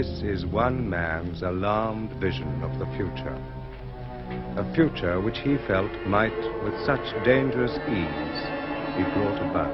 This is one man's alarmed vision of the future. A future which he felt might, with such dangerous ease, be brought about.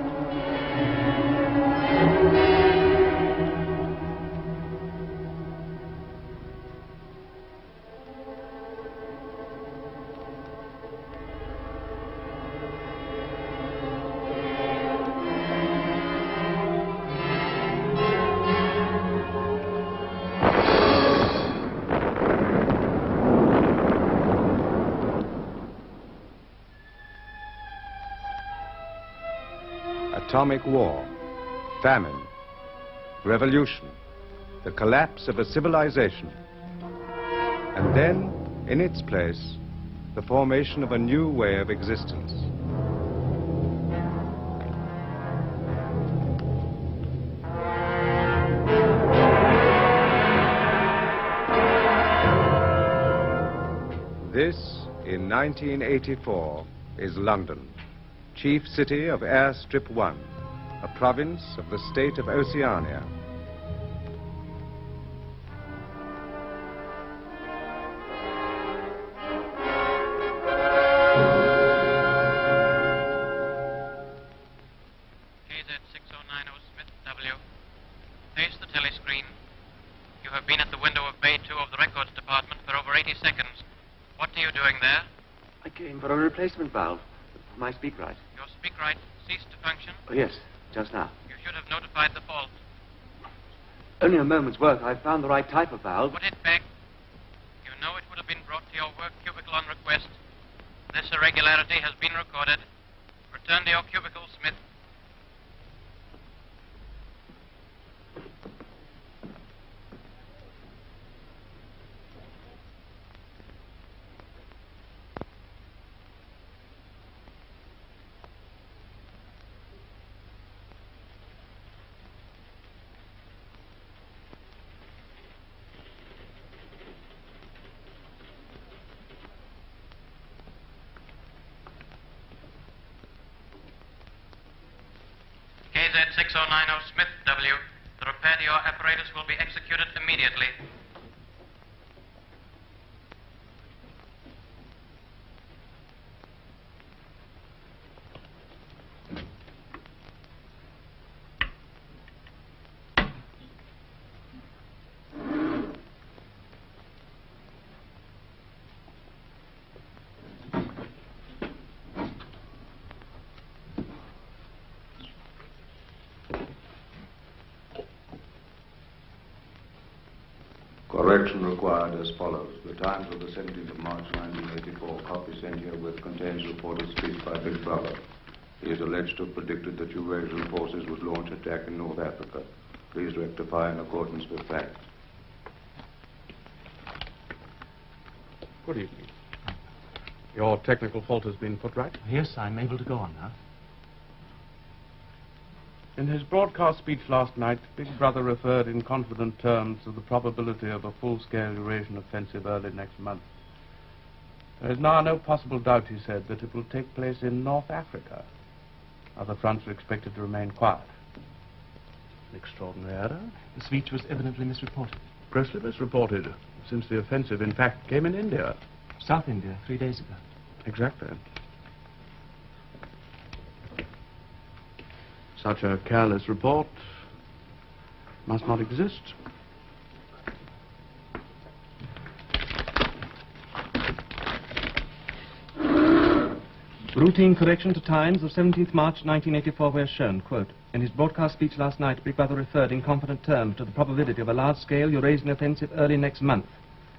Atomic war, famine, revolution, the collapse of a civilization, and then, in its place, the formation of a new way of existence. This, in 1984, is London, chief city of Airstrip 1, a province of the state of Oceania. KZ6090 Smith W. Face the telescreen. You have been at the window of Bay 2 of the records department for over 80 seconds. What are you doing there? I came for a replacement valve. My speak right. Your speak right ceased to function? Oh, yes, just now. You should have notified the fault. Only a moment's work. I found the right type of valve. Put it back. You know it would have been brought to your work cubicle on request. This irregularity has been recorded. Return to your cubicle, Smith. KZ6090 Smith W. The repair to your apparatus will be executed immediately. Correction required as follows. The Times of the 17th of March, 1984. Copy sent here with contains report of speech by Big Brother. He is alleged to have predicted that Eurasian forces would launch attack in North Africa. Please rectify in accordance with facts. Good evening. Your technical fault has been put right? Yes, I'm able to go on now. In his broadcast speech last night, Big Brother referred in confident terms to the probability of a full-scale Eurasian offensive early next month. There is now no possible doubt, he said, that it will take place in North Africa. Other fronts are expected to remain quiet. An extraordinary error. The speech was evidently misreported. Grossly misreported, since the offensive, in fact, came in India. South India, 3 days ago. Exactly. Such a careless report must not exist. Routine correction to Times of 17th March 1984 were shown, quote, in his broadcast speech last night, Big Brother referred in confident terms to the probability of a large-scale Eurasian offensive early next month.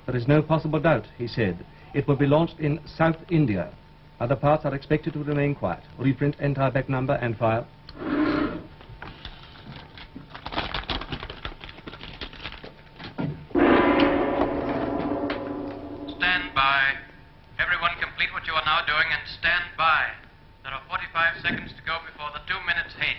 There is no possible doubt, he said. It will be launched in South India. Other parts are expected to remain quiet. Reprint entire back number and file. Stand by. Everyone complete what you are now doing and stand by. There are 45 seconds to go before the 2 minutes haze.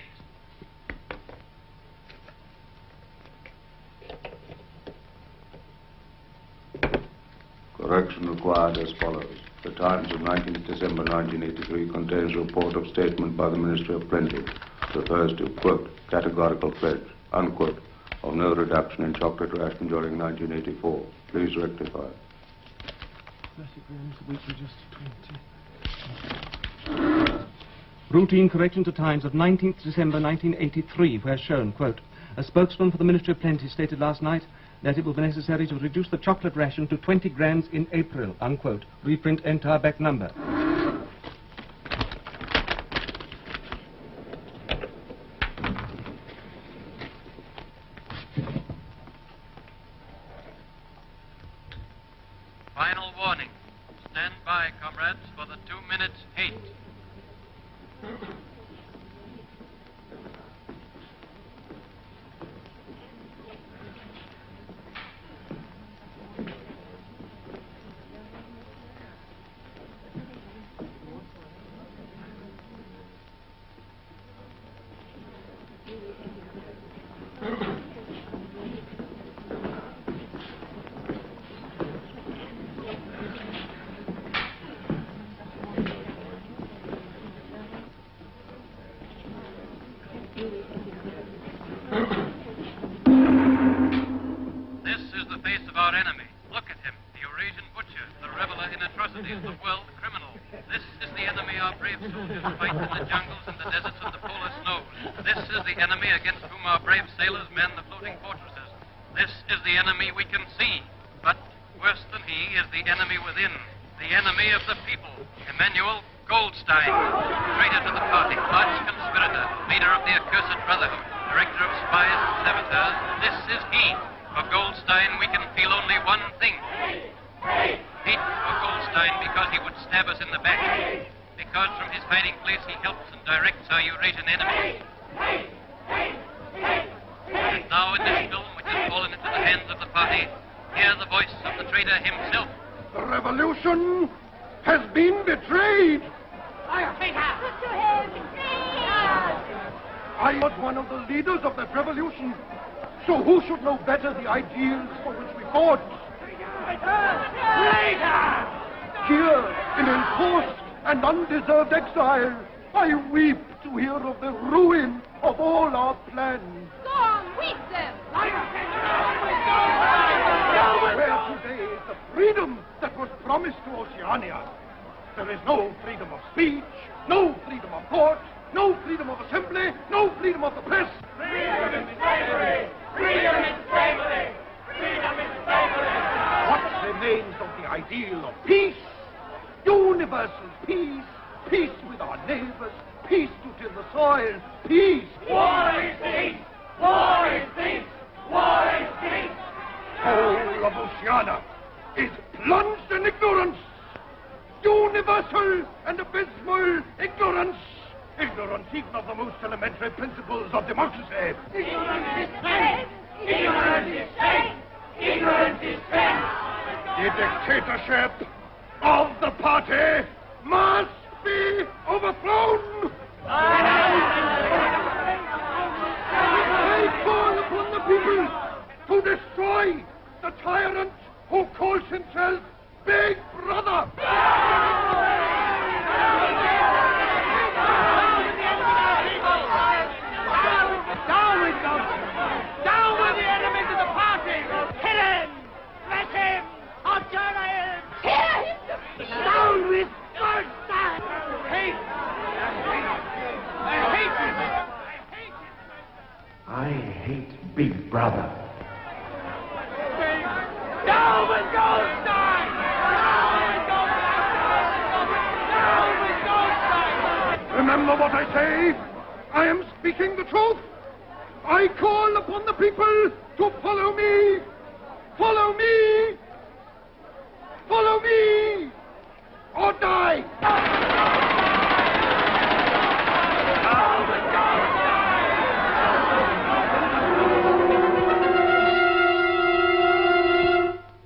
Correction required as follows. The Times of 19th December 1983 contains a report of statement by the Ministry of Plenty. Refers to, quote, categorical pledge, unquote, of no reduction in chocolate ration during 1984. Please rectify. 30 grams a week and just 20. Routine correction to Times of 19th December 1983, where shown, quote, a spokesman for the Ministry of Plenty stated last night that it will be necessary to reduce the chocolate ration to 20 grams in April, unquote. Reprint entire back number. Final warning. Stand by, comrades, for the 2 minutes hate. This is the face of our enemy. Look at him, the Eurasian butcher, the reveler in atrocities, the world criminal. This is the enemy our brave soldiers fight in the jungles and the deserts of the polar snows. This is the enemy against whom our brave sailors man the floating fortresses. This is the enemy we can see. But worse than he is the enemy within, the enemy of the people, Emmanuel Goldstein, traitor to the party, arch conspirator, leader of the accursed brotherhood, director of spies and saboteurs. This is he. For Goldstein, we can feel only one thing. Hate for Goldstein because he would stab us in the back. Because from his hiding place he helps and directs our Eurasian enemies. And now in this film, which has fallen into the hands of the party, hear the voice of the traitor himself. The revolution has been betrayed. I was one of the leaders of that revolution. So who should know better the ideals for which we fought? Here, in enforced and undeserved exile, I weep to hear of the ruin of all our plans. Go on, weep them! Where today is the freedom that was promised to Oceania? There is no freedom of speech, no freedom of thought, no freedom of assembly, no freedom of the press. Freedom is slavery! Freedom is slavery! Freedom is slavery! What remains of the ideal of peace? Universal peace, peace with our neighbors, peace to till the soil, peace. War is peace! War is peace! War is peace! Whole of Oceania is plunged in ignorance. Universal and abysmal ignorance. Ignorance even of the most elementary principles of democracy. Ignorance is strength! Ignorance is strength! Ignorance is strength! The dictatorship of the party must be overthrown. I call upon the people to destroy the tyrant who calls himself Big Brother. Down with them! Down with the enemies of the party! Hit him! Smash him! Annihilate him! Tear him! Down with Goldstein! Hate! I hate him! I hate Big Brother. Down with Goldstein! Down with Goldstein! Down with Goldstein! Remember what I say. I am speaking the truth. I call upon the people to follow me. Follow me. Follow me. Or die.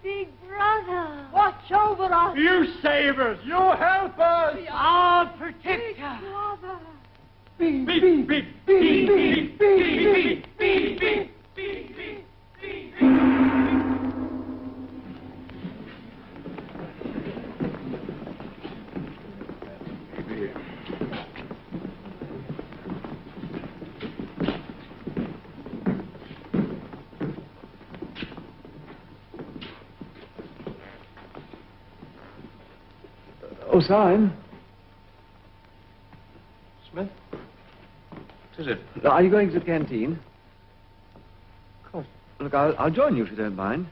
Big Brother! Watch over us! You save us. You help us. Our protector! Brother! Beep, beep, beep, beep, beep, beep, beep, beep, beep, beep, beep. Oh, Syme. Smith? What is it? Are you going to the canteen? Of course. Look, I'll join you if you don't mind.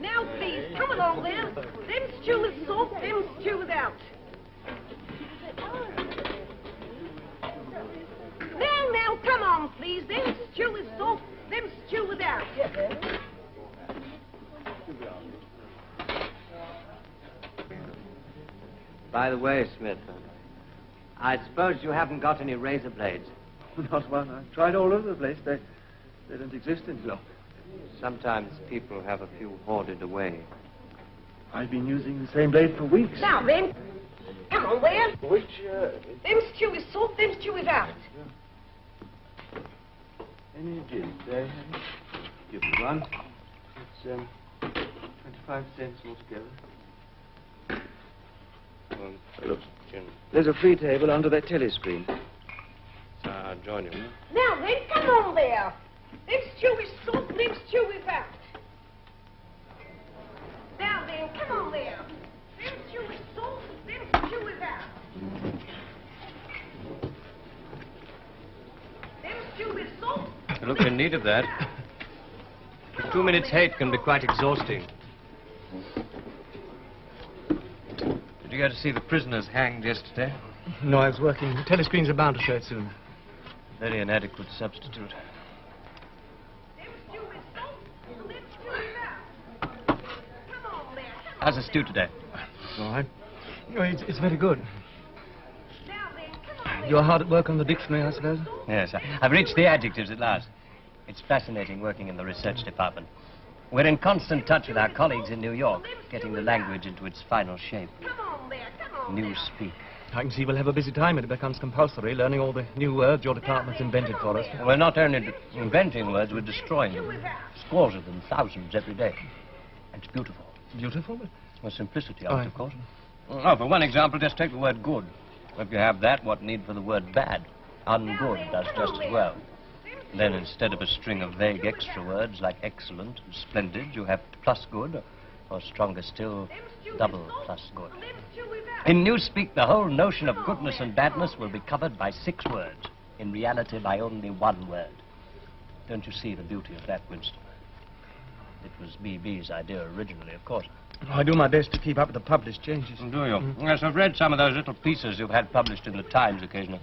Now, please, come along there. Them stew with salt, them stew without. Now, come on, please. Them stew with salt, them stew without. By the way, Smith, I suppose you haven't got any razor blades. Not one. I've tried all over the place. They don't exist any longer. Sometimes people have a few hoarded away. I've been using the same blade for weeks. Now, then, come on there. Which, Them stew with salt, them stew without. any gin, eh? Give me one. It's, 25 cents altogether. There's a free table under that telescreen. I'll join you. Now, then, come on there. Them stew with salt, them stew without. Now, then, come on there. Them stew with salt, them stew without. Them stew with salt. You look in need of that. 2 minutes hate can be quite exhausting. Did you go to see the prisoners hanged yesterday? No, I was working. The telescreens are bound to show it soon. Very inadequate substitute. Them stew with salt, them stew without. Come on there, come on. How's the stew today? All right. Oh, it's very good. Now, then, come on there. You're hard at work on the dictionary, I suppose? Yes, I've reached the adjectives at last. It's fascinating working in the research department. We're in constant touch with our colleagues in New York, getting the language into its final shape. Come on there, come on. Newspeak. I can see we'll have a busy time when it becomes compulsory, learning all the new words your department's invented for us. We're not only inventing words, we're destroying them. Scores of them, thousands every day. It's beautiful. Beautiful? Well, simplicity of it, of course. Oh, for one example, just take the word good. If you have that, what need for the word bad? Ungood does just as well. Then instead of a string of vague extra words like excellent and splendid, you have plus good, or stronger still, double plus good. In Newspeak, the whole notion of goodness and badness will be covered by 6 words. In reality, by only 1 word. Don't you see the beauty of that, Winston? It was B.B.'s idea originally, of course. I do my best to keep up with the published changes. Do you? Yes, I've read some of those little pieces you've had published in the Times occasionally.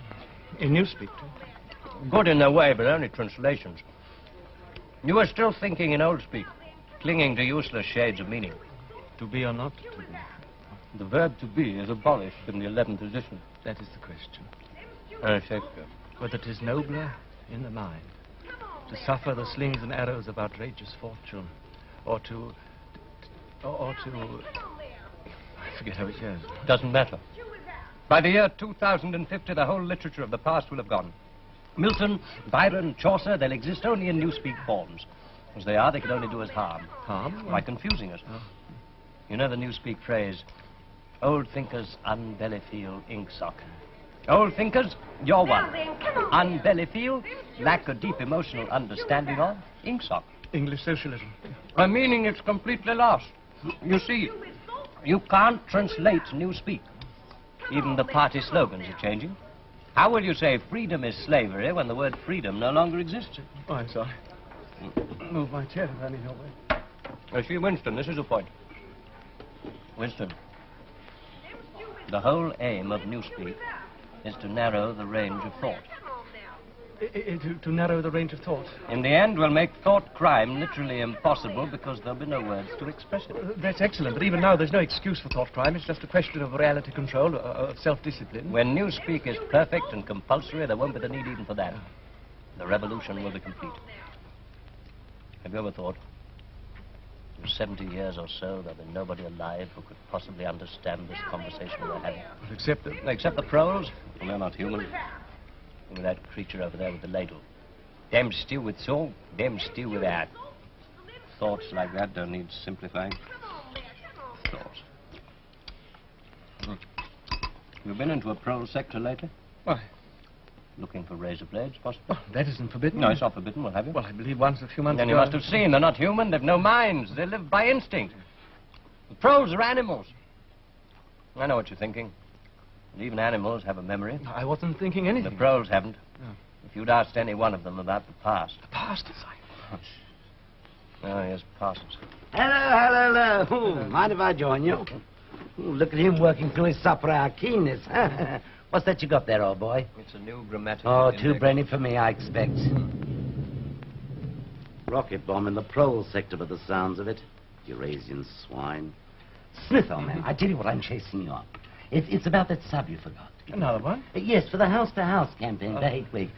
In Newspeak, too? Good in their way, but only translations. You are still thinking in old speak, clinging to useless shades of meaning. To be or not to be? The verb to be is abolished in the 11th edition. That is the question. Shakespeare. Whether 'tis nobler in the mind to suffer the slings and arrows of outrageous fortune, or to... I forget how it goes. Doesn't matter. By the year 2050, the whole literature of the past will have gone. Milton, Byron, Chaucer, they'll exist only in Newspeak forms. As they are, they can only do us harm. Harm? By confusing us. Oh. You know the Newspeak phrase, old thinkers unbelly feel ink sock. Old thinkers, you're one. Unbelly feel, lack a deep emotional understanding of, ink sock. English socialism. A meaning it's completely lost. You see, you can't translate Newspeak. Even the party slogans are changing. How will you say freedom is slavery when the word freedom no longer exists? Oh, I'm sorry. Move my chair if I'm in your way. See, Winston, this is the point. Winston, the whole aim of Newspeak is to narrow the range of thought. To narrow the range of thought. In the end, we'll make thought crime literally impossible because there'll be no words to express it. That's excellent, but even now there's no excuse for thought crime. It's just a question of reality control, of self-discipline. When Newspeak is perfect and compulsory, there won't be the need even for that. The revolution will be complete. Have you ever thought, in 70 years or so, there'll be nobody alive who could possibly understand this conversation we're having? Except the proles? Well, they're not human. With that creature over there with the ladle. Them stew with salt, them stew with that. Thoughts like that don't need simplifying. Thoughts. You've been into a prole sector lately? Why? Looking for razor blades, possibly? Oh, that isn't forbidden. No, it's not forbidden. We'll have you. Well, I believe once a few months Then ago... you must have seen. They're not human. They've no minds. They live by instinct. The proles are animals. I know what you're thinking. And even animals have a memory. I wasn't thinking anything. The proles haven't. No. If you'd asked any one of them about the past. The past is Oh, yes, passes. Hello. Ooh, mind if I join you? Ooh, look at him working through his supper keenness. What's that you got there, old boy? It's a new grammatical Oh, index. too brainy for me, I expect. Rocket bomb in the prole sector by the sounds of it. Eurasian swine. Smith, old man, I tell you what I'm chasing you up. It's about that sub you forgot. Another one? Yes, for the house-to-house campaign for Hate Week.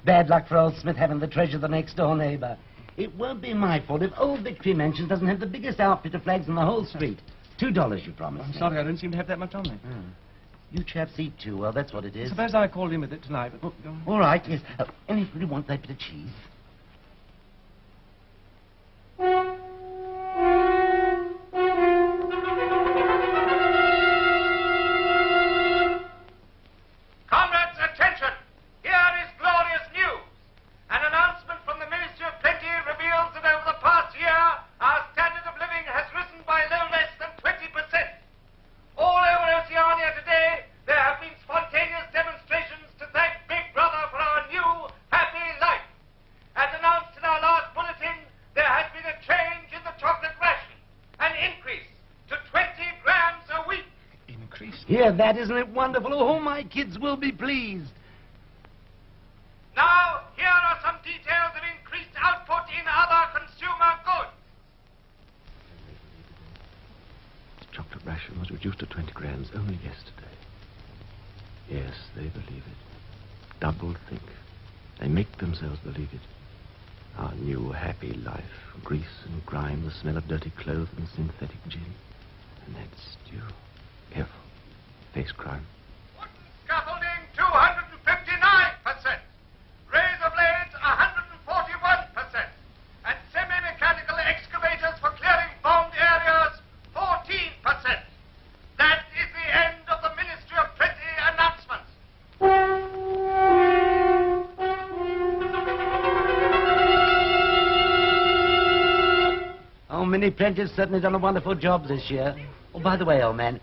Bad luck for old Smith having the treasure of the next-door neighbor. It won't be my fault if old Victory Mansion doesn't have the biggest outfit of flags in the whole street. $2 you promised. I'm sorry, I don't seem to have that much on me. You chaps eat too well, that's what it is. Suppose I called in with it tonight, but... All right, yes. Anybody want that bit of cheese? Comrades, attention! Here is glorious news. An announcement from the Ministry of Plenty reveals that over the past year, our standard of living has risen by no less than 20%. All over Oceania today, there have been spontaneous demonstrations to thank Big Brother for our new happy life. As announced in our last bulletin, there has been a change in the chocolate ration, an increase to 20 grams a week. Increase? Hear that, isn't it wonderful? Oh, my kids will be pleased. Now, here are some details of increased output in other consumer goods. The chocolate ration was reduced to 20 grams only yesterday. Yes, they believe it. Double think. They make themselves believe it. Our new happy life. Grease and grime, the smell of dirty clothes and synthetic gin. And that stew. Careful. Face crime. Scaffolding, 259%. Razor blades, 141%. And semi-mechanical excavators for clearing bombed areas, 14%. That is the end of the Ministry of Plenty announcements. Oh, Minnie Plenty's certainly done a wonderful job this year. Oh, by the way, old man,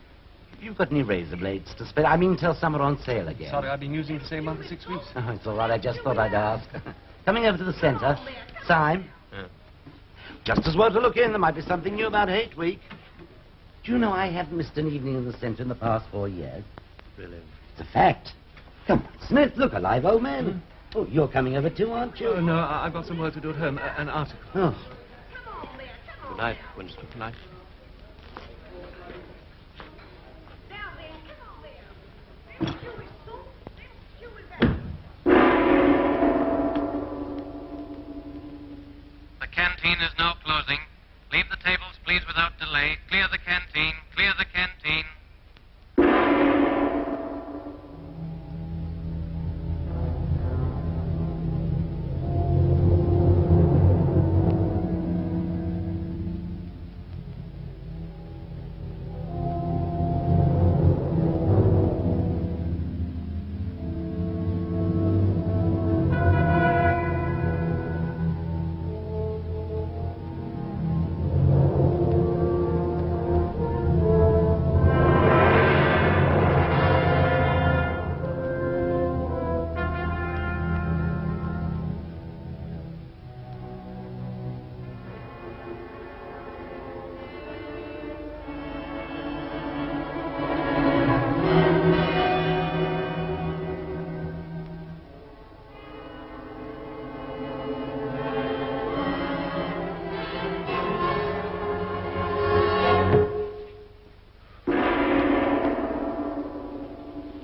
have you got any razor blades to spare? I mean, till some are on sale again. Sorry, I've been using the same one for 6 weeks. Oh, it's all right. I just thought I'd ask. Coming over to the centre. Syme. Just as well to look in. There might be something new about Hate Week. Do you know I haven't missed an evening in the centre in the past 4 years? Brilliant. It's a fact. Come on, Smith, look alive, old man. Oh, you're coming over too, aren't you? Oh, no, I've got some work to do at home. An article. Oh. Good night, Winston. Good night. The canteen is now closing. Leave the tables, please, without delay. Clear the canteen. Clear the canteen.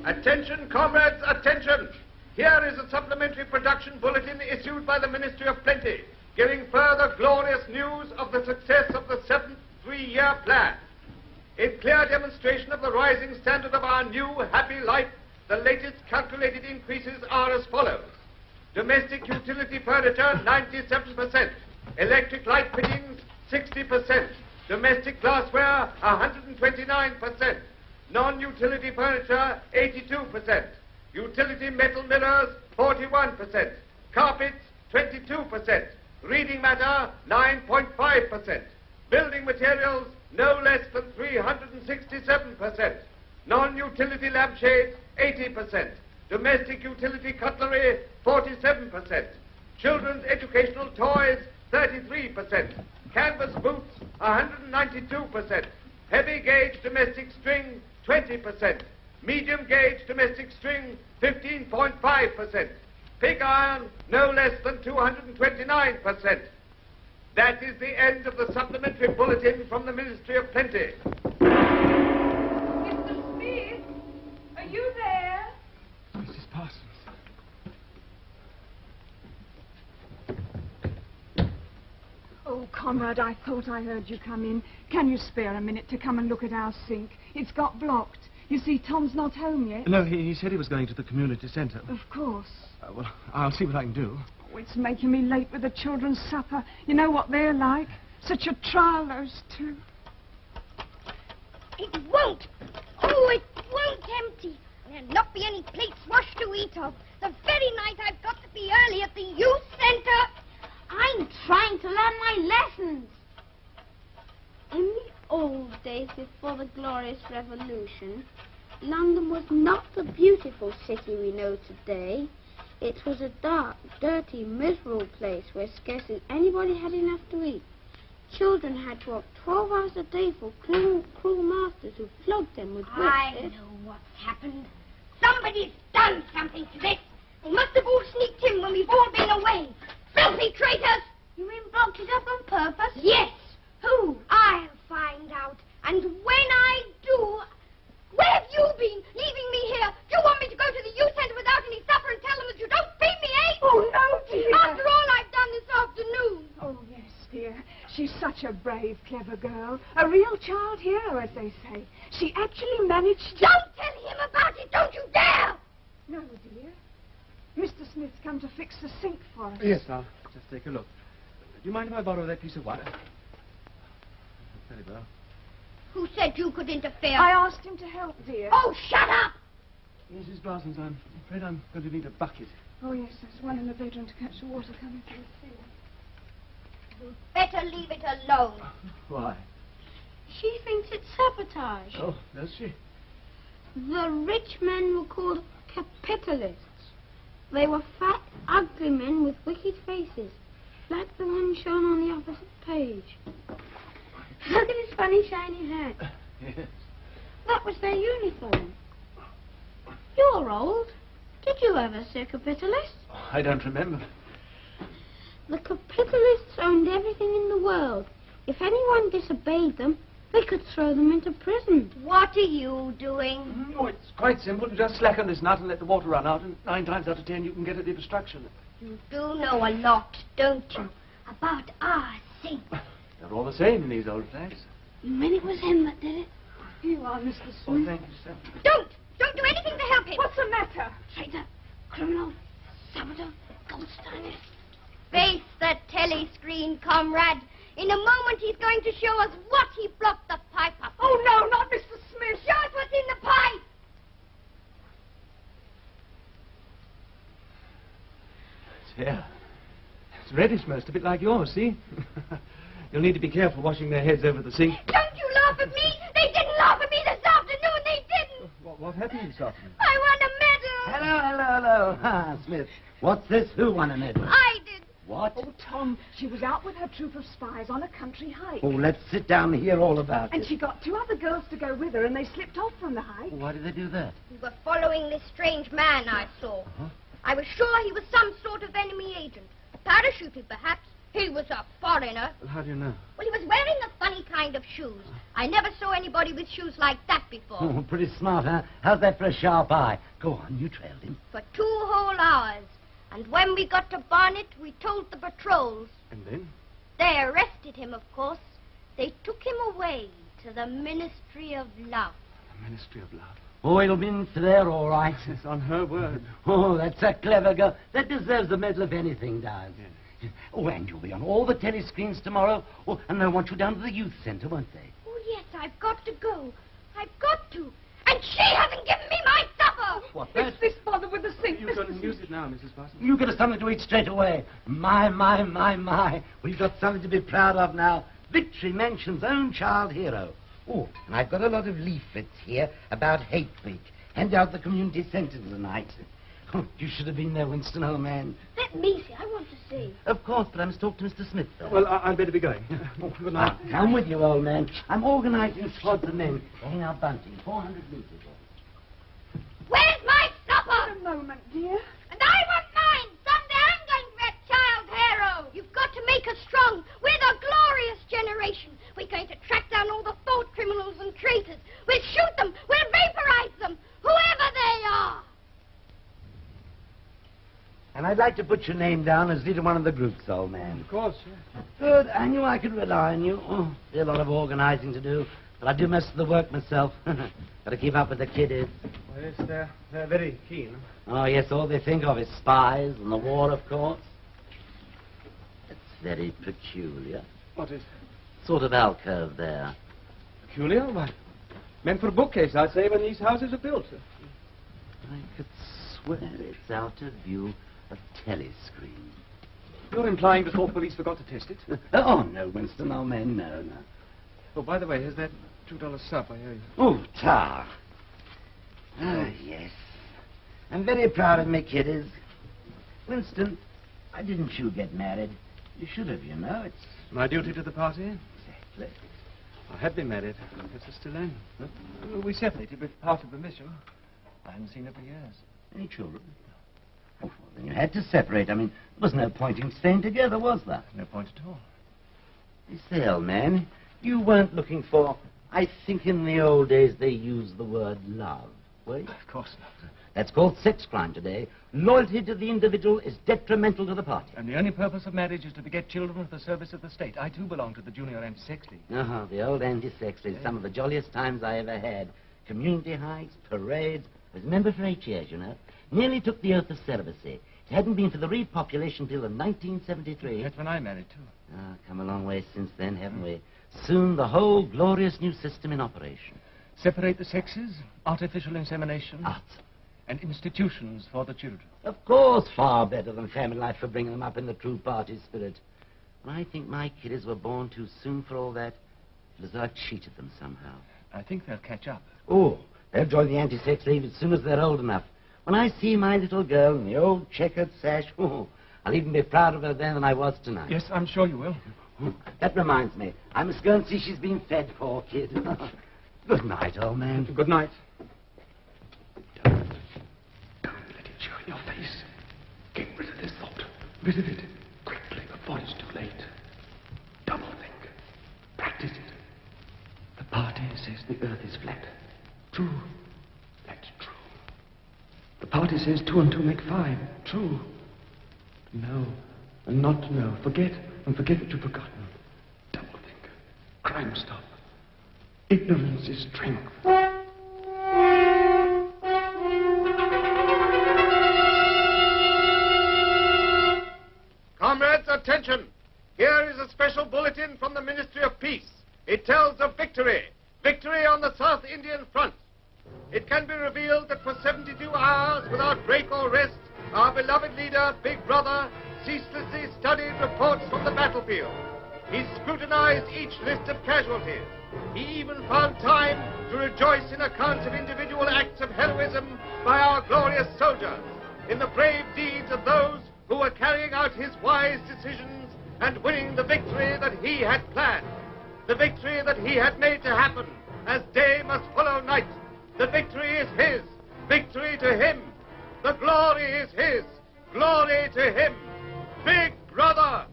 Attention, comrades, attention! Here is a supplementary production bulletin issued by the Ministry of Plenty, giving further glorious news of the success of the 7th three-year plan. In clear demonstration of the rising standard of our new happy life, the latest calculated increases are as follows. Domestic utility furniture, 97%. Electric light fittings, 60%. Domestic glassware, 129%. Non-utility furniture, 82%. Utility metal mirrors, 41%. Carpets, 22%. Reading matter, 9.5%. Building materials, no less than 367%. Non-utility lampshades, 80%. Domestic utility cutlery, 47%. Children's educational toys, 33%. Canvas boots, 192%. Heavy gauge domestic string, 20%. Medium gauge domestic string, 15.5%. Pig iron, no less than 229%. That is the end of the supplementary bulletin from the Ministry of Plenty. Mr. Smith, are you there? Mrs. Parsons. Oh, Conrad, I thought I heard you come in. Can you spare a minute to come and look at our sink? It's got blocked. You see, Tom's not home yet. No, he said he was going to the community centre. Of course. Well, I'll see what I can do. Oh, it's making me late with the children's supper. You know what they're like. Such a trial, those two. It won't. Oh, it won't empty. There'll not be any plates washed to eat of. The very night I've got to be early at the youth centre. I'm trying to learn my lessons. In the old days before the Glorious Revolution, London was not the beautiful city we know today. It was a dark, dirty, miserable place where scarcely anybody had enough to eat. Children had to work 12 hours a day for cruel masters who flogged them with whips. I know what's happened. Somebody's done something to this. They must have all sneaked in when we've all been away. Filthy traitors! You mean blocked it up on purpose? Yes. Who? I'll find out. And when I do... Where have you been, leaving me here? Do you want me to go to the youth centre without any supper and tell them that you don't feed me, eh? Oh, no, dear. After all I've done this afternoon. Oh, yes, dear. She's such a brave, clever girl. A real child hero, as they say. She actually managed to... Don't tell him about it, don't you dare! No, dear. Mr. Smith's come to fix the sink for us. Yes, I'll just take a look. Do you mind if I borrow that piece of wire? Very well. Who said you could interfere? I asked him to help, dear. Oh, shut up! Mrs. Parsons, I'm afraid I'm going to need a bucket. Oh, yes, there's one in the bedroom to catch the water coming through the ceiling. You'd better leave it alone. Why? She thinks it's sabotage. Oh, does she? The rich men were called capitalists. They were fat, ugly men with wicked faces, like the one shown on the opposite page. Look at his funny shiny hat. Yes. That was their uniform. You're old. Did you ever see a capitalist? I don't remember. The capitalists owned everything in the world. If anyone disobeyed them, they could throw them into prison. What are you doing? Oh, it's quite simple. You just slacken this nut and let the water run out, and 9 times out of 10 you can get at the obstruction. You do know a lot, don't you? About our sink. They're all the same in these old flats. You mean it was him that did it? Here you are, Mr. Smith. Oh, thank you, sir. Don't do anything to help him. What's the matter? Traitor, criminal, saboteur, Goldsteiner. Face the telescreen, comrade. In a moment he's going to show us what he blocked the pipe up. Oh, no, not Mr. Smith. Show us what's in the pipe. It's here. It's reddish, most of it, like yours, see? You'll need to be careful washing their heads over the sink. Don't you laugh at me. They didn't laugh at me this afternoon. They didn't. What happened this afternoon? I won a medal. Hello. Ah, Smith. What's this? Who won a medal? I did. What? Oh, Tom, she was out with her troop of spies on a country hike. Oh, let's sit down and hear all about And it. she got 2 other girls to go with her, and they slipped off from the hike. Why did they do that? We were following this strange man I saw. I was sure he was some sort of enemy agent. Parachuted, perhaps. He was a foreigner. Well, how do you know? Well, he was wearing a funny kind of shoes. I never saw anybody with shoes like that before. Oh, pretty smart, huh? How's that for a sharp eye? Go on, you trailed him. For 2 whole hours. And when we got to Barnet, we told the patrols. And then? They arrested him, of course. They took him away to the Ministry of Love. The Ministry of Love. Oh, it'll be in there, all right. Yes, on her word. Oh, that's a clever girl. That deserves a medal if anything does. Yes. Oh, and you'll be on all the telescreens tomorrow. Oh, and they'll want you down to the youth centre, won't they? Oh, yes, I've got to go. I've got to. And she hasn't given me my supper. What, It's this bother with the sink. You've got to use it now, Mrs. Parsons. You get us something to eat straight away. My. We've got something to be proud of now. Victory Mansion's own child hero. Oh, and I've got a lot of leaflets here about Hate Week. Hand out the community centre tonight. Oh, you should have been there, Winston, old man. Let me see. I want to see. Of course, but I must talk to Mr. Smith first. Well, I'd better be going. Good night. Come with you, old man. I'm organising squads of men to hang our bunting, 400 metres. Where's my supper? A moment, dear. And I want mine. Someday I'm going to be a child hero. You've got to make us strong. We're the glorious generation. We're going to track down all the thought criminals and traitors. We'll shoot them. We'll vaporize them. Whoever they are. And I'd like to put your name down as leader of one of the groups, old man. Of course. Good. I knew I could rely on you. Oh, there's a lot of organising to do. But I do most of the work myself. Got to keep up with the kiddies. Well, yes, they're very keen. Oh, yes, all they think of is spies and the war, of course. It's very peculiar. What is? Sort of alcove there. Peculiar? Why? Meant for a bookcase, I'd say, when these houses are built. I could swear it's out of view a telescreen. You're implying the Thorpe police forgot to test it? Oh, no, Winston, old man, no. Oh, by the way, here's that $2 sub I owe you. Oh, tar. Ah, yes. I'm very proud of me kiddies. Winston, why didn't you get married? You should have, you know. It's my duty to the party? Exactly. I had been married. It's still in. Huh? We separated with party permission. I hadn't seen her for years. Any children? Oh, well, then you had to separate. I mean, there was no point in staying together, was there? No point at all. You say, old man, you weren't looking for... I think in the old days they used the word love, were you? Of course not. That's called sex crime today. Loyalty to the individual is detrimental to the party. And the only purpose of marriage is to beget children for the service of the state. I, too, belong to the Junior Anti-Sex League. Oh, the old Anti-Sex League. Some of the jolliest times I ever had. Community hikes, parades. I was a member for 8 years, you know. Nearly took the oath of celibacy. It hadn't been for the repopulation bill of 1973. That's when I married, too. Ah, come a long way since then, haven't we? Soon the whole glorious new system in operation. Separate the sexes, artificial insemination. Art. And institutions for the children. Of course, far better than family life for bringing them up in the true party spirit. And I think my kiddies were born too soon for all that. It was as though I cheated them somehow. I think they'll catch up. Oh, they'll join the Anti-Sex League as soon as they're old enough. When I see my little girl in the old checkered sash, oh, I'll even be prouder of her then than I was tonight. Yes, I'm sure you will. That reminds me. I must go and see she's been fed, poor kid. Good night, old man. Good night. Don't let it show in your face. Get rid of this thought. Rid of it. Quickly, before it's too late. Double think. Practice it. The party says the earth is flat. True. That's true. The party says 2 and 2 make 5. True. To know and not to know. Forget and forget what you've forgotten. Double think. Crime stop. Ignorance is strength. Comrades, attention! Here is a special bulletin from the Ministry of Peace. It tells of victory. Victory on the South Indian front. It can be revealed that for 72 hours, without break or rest, our beloved leader, Big Brother, ceaselessly studied reports from the battlefield. He scrutinized each list of casualties. He even found time to rejoice in accounts of individual acts of heroism by our glorious soldiers, in the brave deeds of those who were carrying out his wise decisions and winning the victory that he had planned, the victory that he had made to happen, as day must follow night. The victory is his, victory to him. The glory is his, glory to him. Big Brother!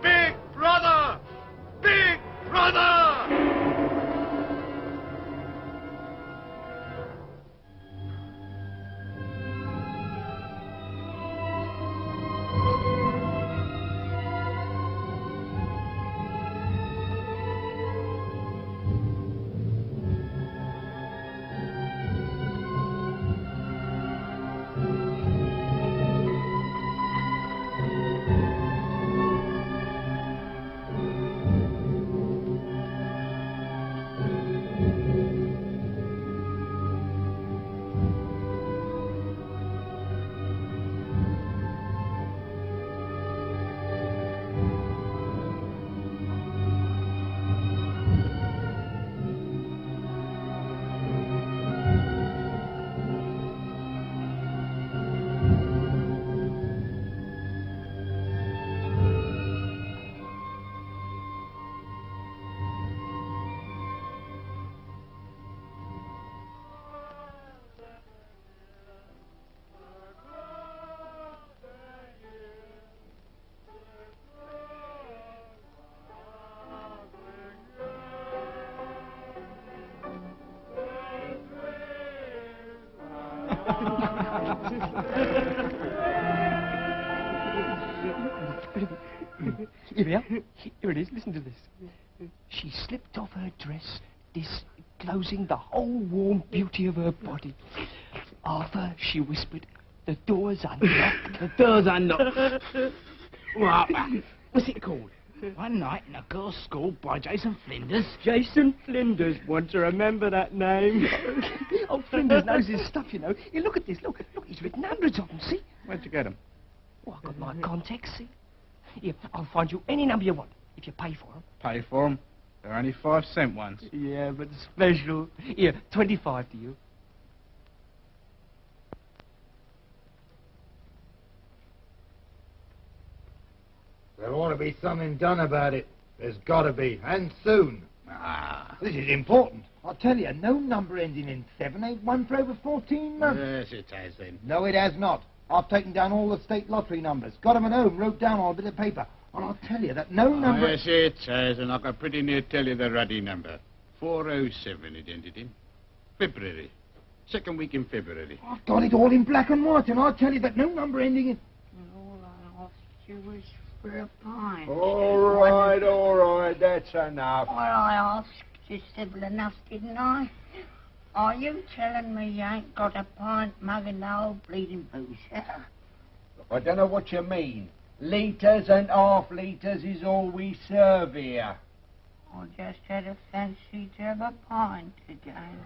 Big Brother! Big Brother! Here we are. Here it is. Listen to this. She slipped off her dress, disclosing the whole warm beauty of her body. Arthur, she whispered, the door's unlocked. The door's unlocked. Well, what's it called? One Night in a Girls' School by Jason Flinders. Jason Flinders. Want to remember that name? Oh, Flinders knows his stuff, you know. Here, look at this. Look, he's written hundreds of them, see? Where'd you get them? Oh, I've got my contacts, see? Here, I'll find you any number you want, if you pay for them. Pay for them? They're only 5-cent ones. Yeah, but special. Here, 25 to you. There ought to be something done about it. There's got to be, and soon. This is important. I tell you, no number ending in 7 ain't won for over 14 months. Yes, it has then. No, it has not. I've taken down all the state lottery numbers, got them at home, wrote down on a bit of paper, and I'll tell you that no number... Yes, it has, and I can pretty near tell you the ruddy number. 407 it ended in. February. Second week in February. I've got it all in black and white, and I'll tell you that no number ending in... All I asked you was for a pint. All right, that's enough. Well, I asked you civil enough, didn't I? Are you telling me you ain't got a pint mug and the whole bleeding booze? I don't know what you mean. Litres and half litres is all we serve here. I just had a fancy to have a pint again.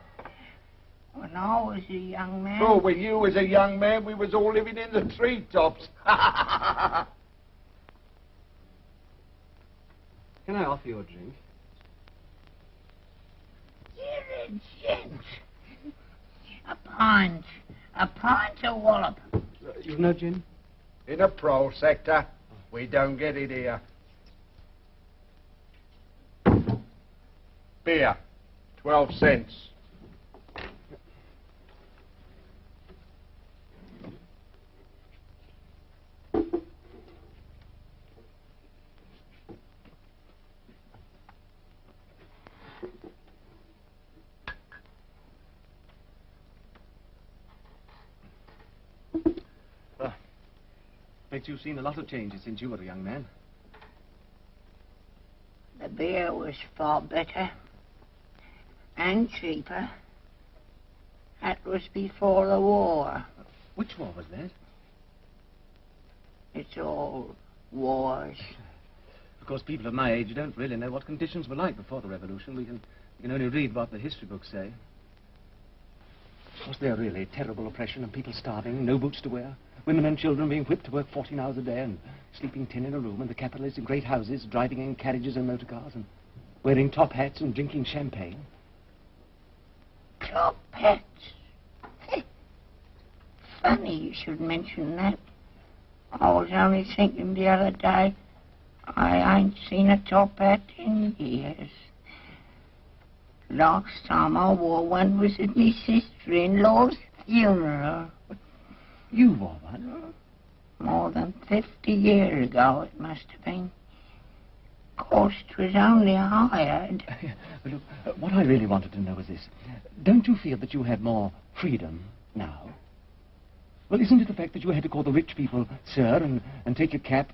When I was a young man... Oh, when you was a young man, we was all living in the treetops. Can I offer you a drink? You're a gent. A pint. A pint of wallop. You've no gin? In the pro sector, we don't get it here. Beer, 12 cents. Bet you've seen a lot of changes since you were a young man. The beer was far better and cheaper. That was before the war. Which war was that? It's all wars. Of course, people of my age don't really know what conditions were like before the revolution. We can only read what the history books say. Was there really terrible oppression and people starving, no boots to wear? Women and children being whipped to work 14 hours a day and sleeping 10 in a room, and the capitalists in great houses driving in carriages and motor cars and wearing top hats and drinking champagne. Top hats? Funny you should mention that. I was only thinking the other day, I ain't seen a top hat in years. Last time I wore one was at my sister-in-law's funeral. You wore one? More than 50 years ago it must have been. Cost was only hired. Look, what I really wanted to know is this. Don't you feel that you have more freedom now? Well, isn't it the fact that you had to call the rich people sir and take your cap,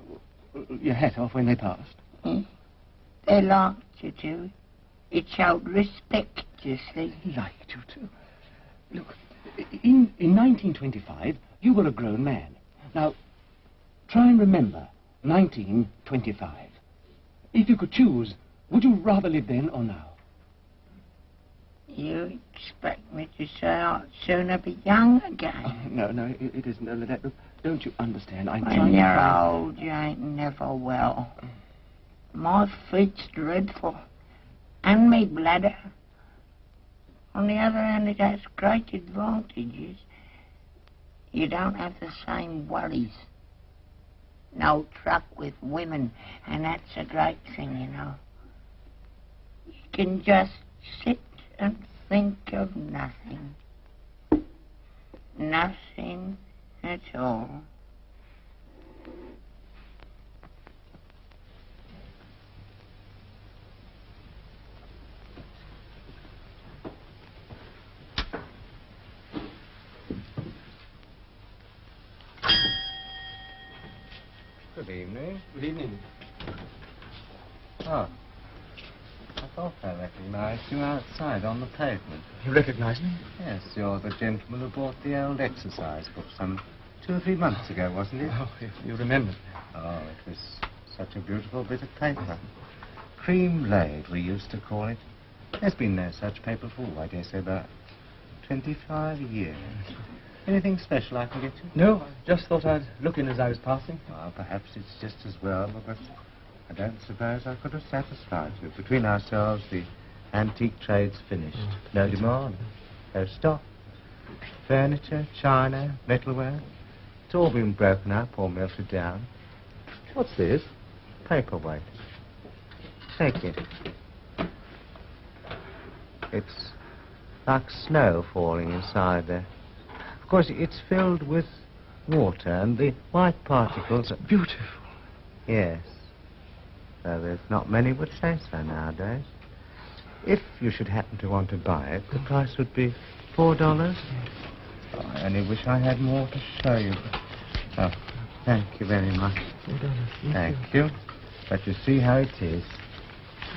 your hat off when they passed? They liked you to. It showed respect, you see. Liked you to? Look, in 1925, you were a grown man. Now, try and remember 1925. If you could choose, would you rather live then or now? You expect me to say I'd sooner be young again? No, it isn't. Look, don't you understand? I'm when trying you're to... old, you ain't never well. My feet's dreadful. And me bladder. On the other hand, it has great advantages. You don't have the same worries. No truck with women, and that's a great thing, you know. You can just sit and think of nothing. Nothing at all. Good evening. Good evening. Oh. I thought I recognized you outside on the pavement. You recognize me? Yes, you're the gentleman who bought the old exercise book some 2 or 3 months ago, wasn't it? Oh, you remember. Oh, it was such a beautiful bit of paper. Cream laid, we used to call it. There's been no such paper for, I guess, about 25 years. Anything special I can get you? No, I just thought I'd look in as I was passing. Well, perhaps it's just as well, because I don't suppose I could have satisfied you. Between ourselves, the antique trade's finished. No demand, no stock. Furniture, china, metalware, it's all been broken up or melted down. What's this? Paperweight. Take it. It's like snow falling inside there. Of course, it's filled with water, and the white particles are beautiful. Yes. Though there's not many would say so nowadays. If you should happen to want to buy it, the price would be $4. Oh, I only wish I had more to show you. Oh, thank you very much. Thank you. But you see how it is.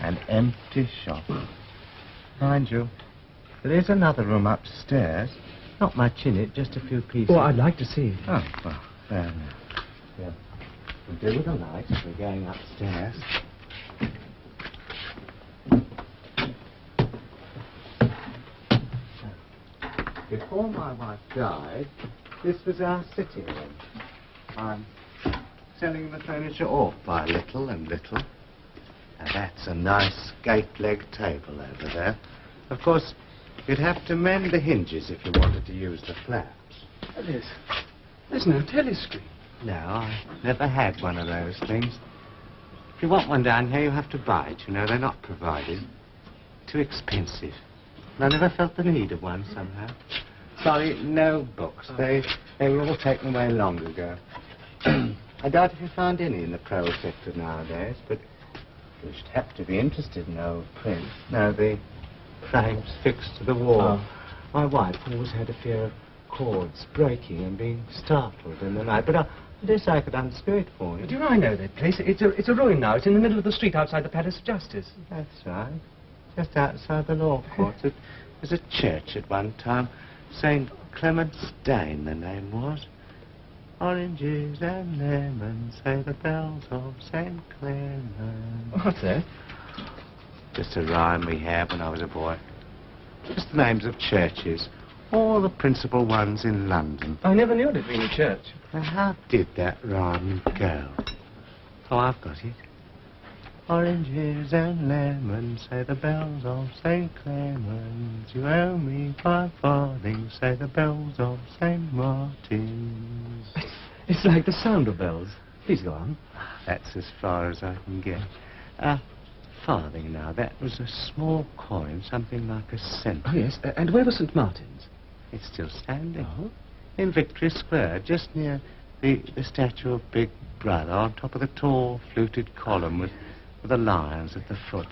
An empty shop. Mind you, there is another room upstairs. Not much in it, just a few pieces. Oh, I'd like to see it. Oh, well, fair enough. Yeah. We'll do with the light if we're going upstairs. Before my wife died, this was our sitting room. I'm selling the furniture off by little and little. Now that's a nice gate-leg table over there. Of course, you'd have to mend the hinges if you wanted to use the flaps. There's no telescreen. No, I never had one of those things. If you want one down here, you have to buy it. You know, they're not provided. Too expensive. And I never felt the need of one somehow. Sorry, no books. They were all taken away long ago. I doubt if you found any in the prose sector nowadays, but you should have to be interested in old print. No, the frame's fixed to the wall. My wife always had a fear of cords breaking and being startled in the night, but I guess I could unscrew it for you. Do you know, I know that place. It's a ruin now. It's in the middle of the street outside the Palace of Justice. That's right. Just outside the law courts. It was a church at one time. St. Clement's Dane, the name was. Oranges and lemons, say the bells of St. Clement. What's that? Just a rhyme we had when I was a boy. Just the names of churches. All the principal ones in London. I never knew it had been a church. Now, how did that rhyme go? Oh, I've got it. Oranges and lemons, say the bells of St. Clement's. You owe me 5 farthings, say the bells of St. Martin's. It's like the sound of bells. Please go on. That's as far as I can get. Farthing now, that was a small coin, something like a cent. Oh, yes. And where was St. Martin's? It's still standing. Oh? In Victory Square, just near the statue of Big Brother, on top of the tall, fluted column with the lions at the foot.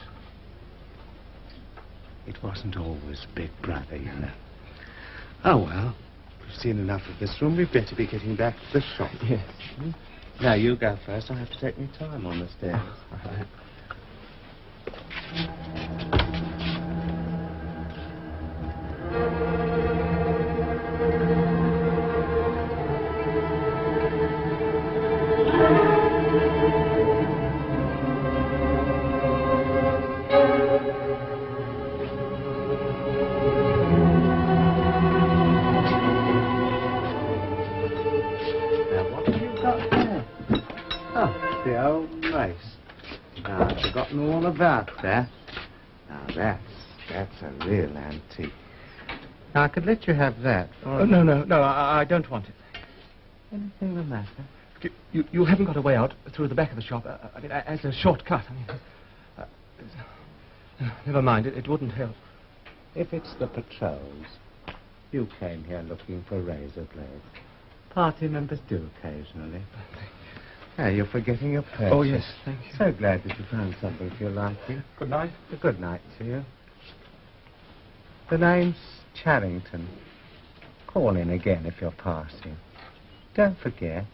It wasn't always Big Brother, you know. Oh, well, we've seen enough of this room. We'd better be getting back to the shop. Yes. Now, you go first. I have to take my time on the stairs. About that. Now, that's a real antique. Now, I could let you have that. Oh, no, I don't want it. Anything the matter? You haven't got a way out through the back of the shop. I mean, as a shortcut. I mean, never mind, it wouldn't help. If it's the patrols, you came here looking for razor blades. Party members do occasionally. Now, you're forgetting your purse. Oh, yes, thank you. So glad that you found something to your liking. Good night. Good night to you. The name's Charrington. Call in again if you're passing. Don't forget.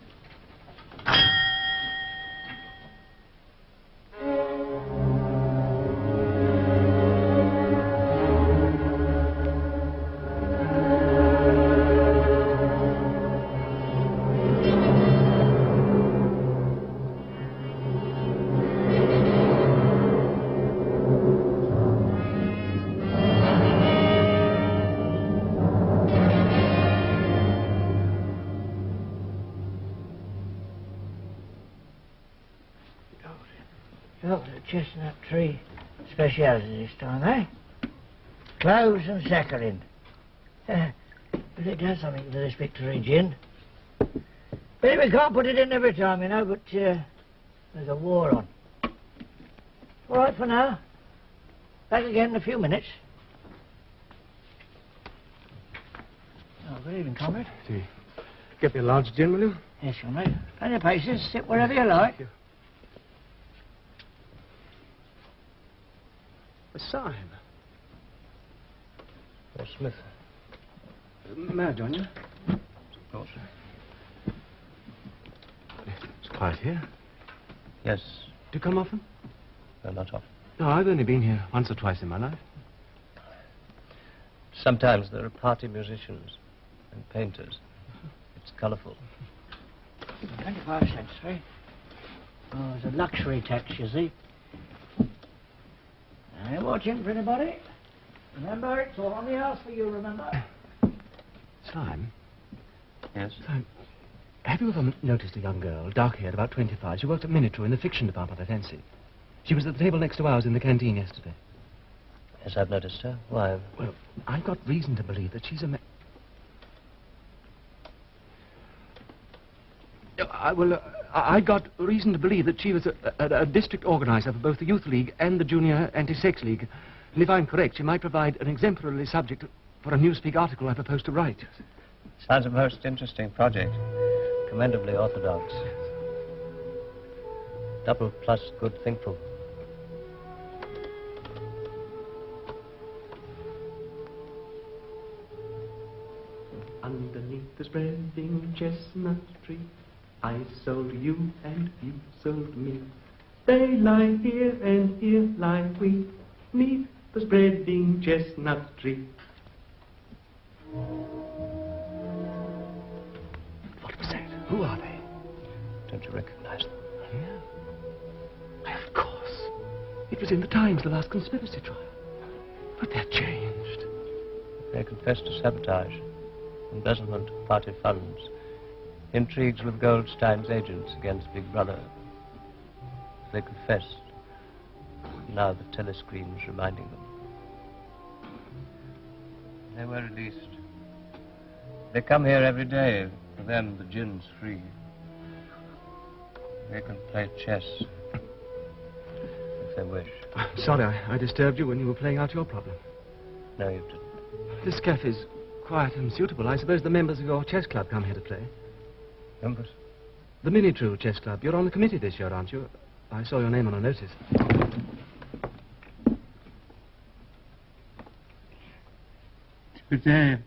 Dr. Chestnut Tree speciality this time, eh? Cloves and saccharin. But it does something to this Victory gin. But we can't put it in every time, you know, but there's a war on. All right for now. Back again in a few minutes. Oh, good evening, comrade. Get me a large gin, will you? Yes, comrade. Plenty of places. Sit wherever you like. Thank you. Syme. Or Smith. May I join you? Of course. It's quiet here. Yes. Do you come often? No, not often. No, I've only been here once or twice in my life. Sometimes there are party musicians and painters. It's colourful. 25 cents, eh? Oh, it's a luxury tax, you see. I ain't watching for anybody. Remember, it's all on the house for you, remember? Syme? Yes? Syme, have you ever noticed a young girl, dark-haired, about 25? She worked at Minitrue in the fiction department, I fancy. She was at the table next to ours in the canteen yesterday. Yes, I've noticed her. Why? Well, I've got reason to believe that she's a I got reason to believe that she was a district organizer for both the Youth League and the Junior Anti-Sex League. And if I'm correct, she might provide an exemplary subject for a Newspeak article I propose to write. Sounds a most interesting project. Commendably orthodox. Double plus good thinkful. Underneath the spreading chestnut tree, I sold you and you sold me. They lie here and here lie we, neath the spreading chestnut tree. What was that? Who are they? Don't you recognize them? Yeah. Of course. It was in the Times, the last conspiracy trial. But they're changed. They confessed to sabotage, embezzlement of party funds, intrigues with Goldstein's agents against Big Brother. They confessed. Now the telescreen's reminding them. They were released. They come here every day. For them, the gin's free. They can play chess if they wish. I'm sorry I disturbed you when you were playing out your problem. No, you didn't. This cafe's quiet and suitable. I suppose the members of your chess club come here to play. Members? The Minitrue Chess Club. You're on the committee this year, aren't you? I saw your name on a notice. Today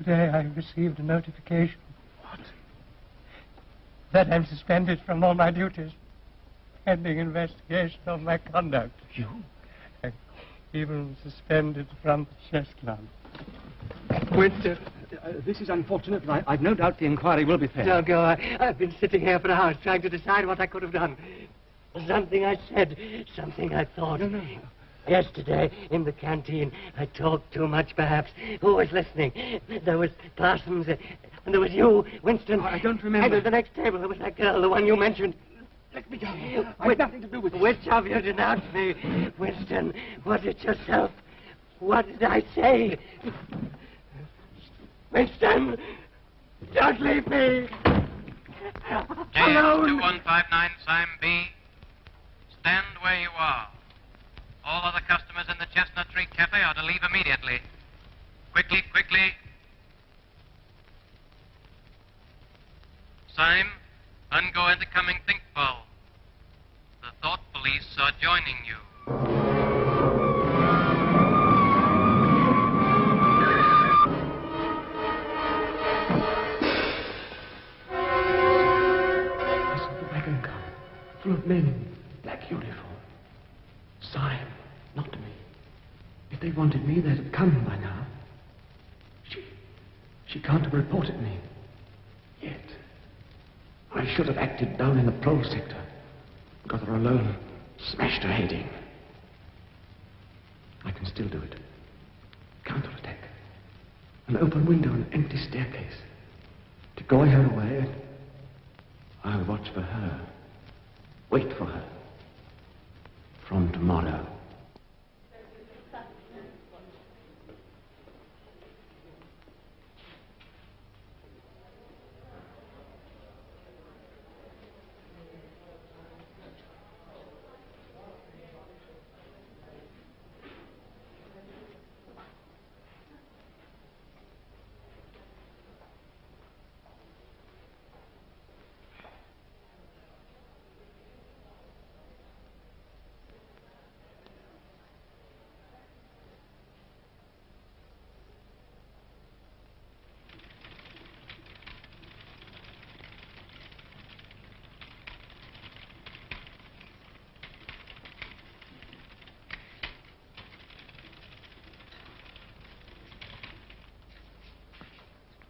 I received a notification. What? That I'm suspended from all my duties, pending investigation of my conduct. You? I'm even suspended from the chess club. Winston, this is unfortunate, but I've no doubt the inquiry will be fair. Don't go. I've been sitting here for hours trying to decide what I could have done. Something I said, something I thought. No. Yesterday, in the canteen, I talked too much, perhaps. Who was listening? There was Parsons, and there was you, Winston. I don't remember. And at the next table, there was that girl, the one you mentioned. Let me go. I've nothing to do with it. Which of you denounced me? Winston, was it yourself? What did I say? Winston, don't leave me! Alone! JS2159, Syme B. Stand where you are. All other customers in the Chestnut Tree Cafe are to leave immediately. Quickly. Syme, ungo incoming thinkball. The thought police are joining you. Full of men in black uniform. Syme, not me. If they wanted me, they'd have come by now. She can't have reported me. Yet. I should have acted down in the patrol sector. Got her alone. Smashed her head in. I can still do it. Counterattack. An open window, an empty staircase. Decoy her away. I'll watch for her. Wait for her. From tomorrow.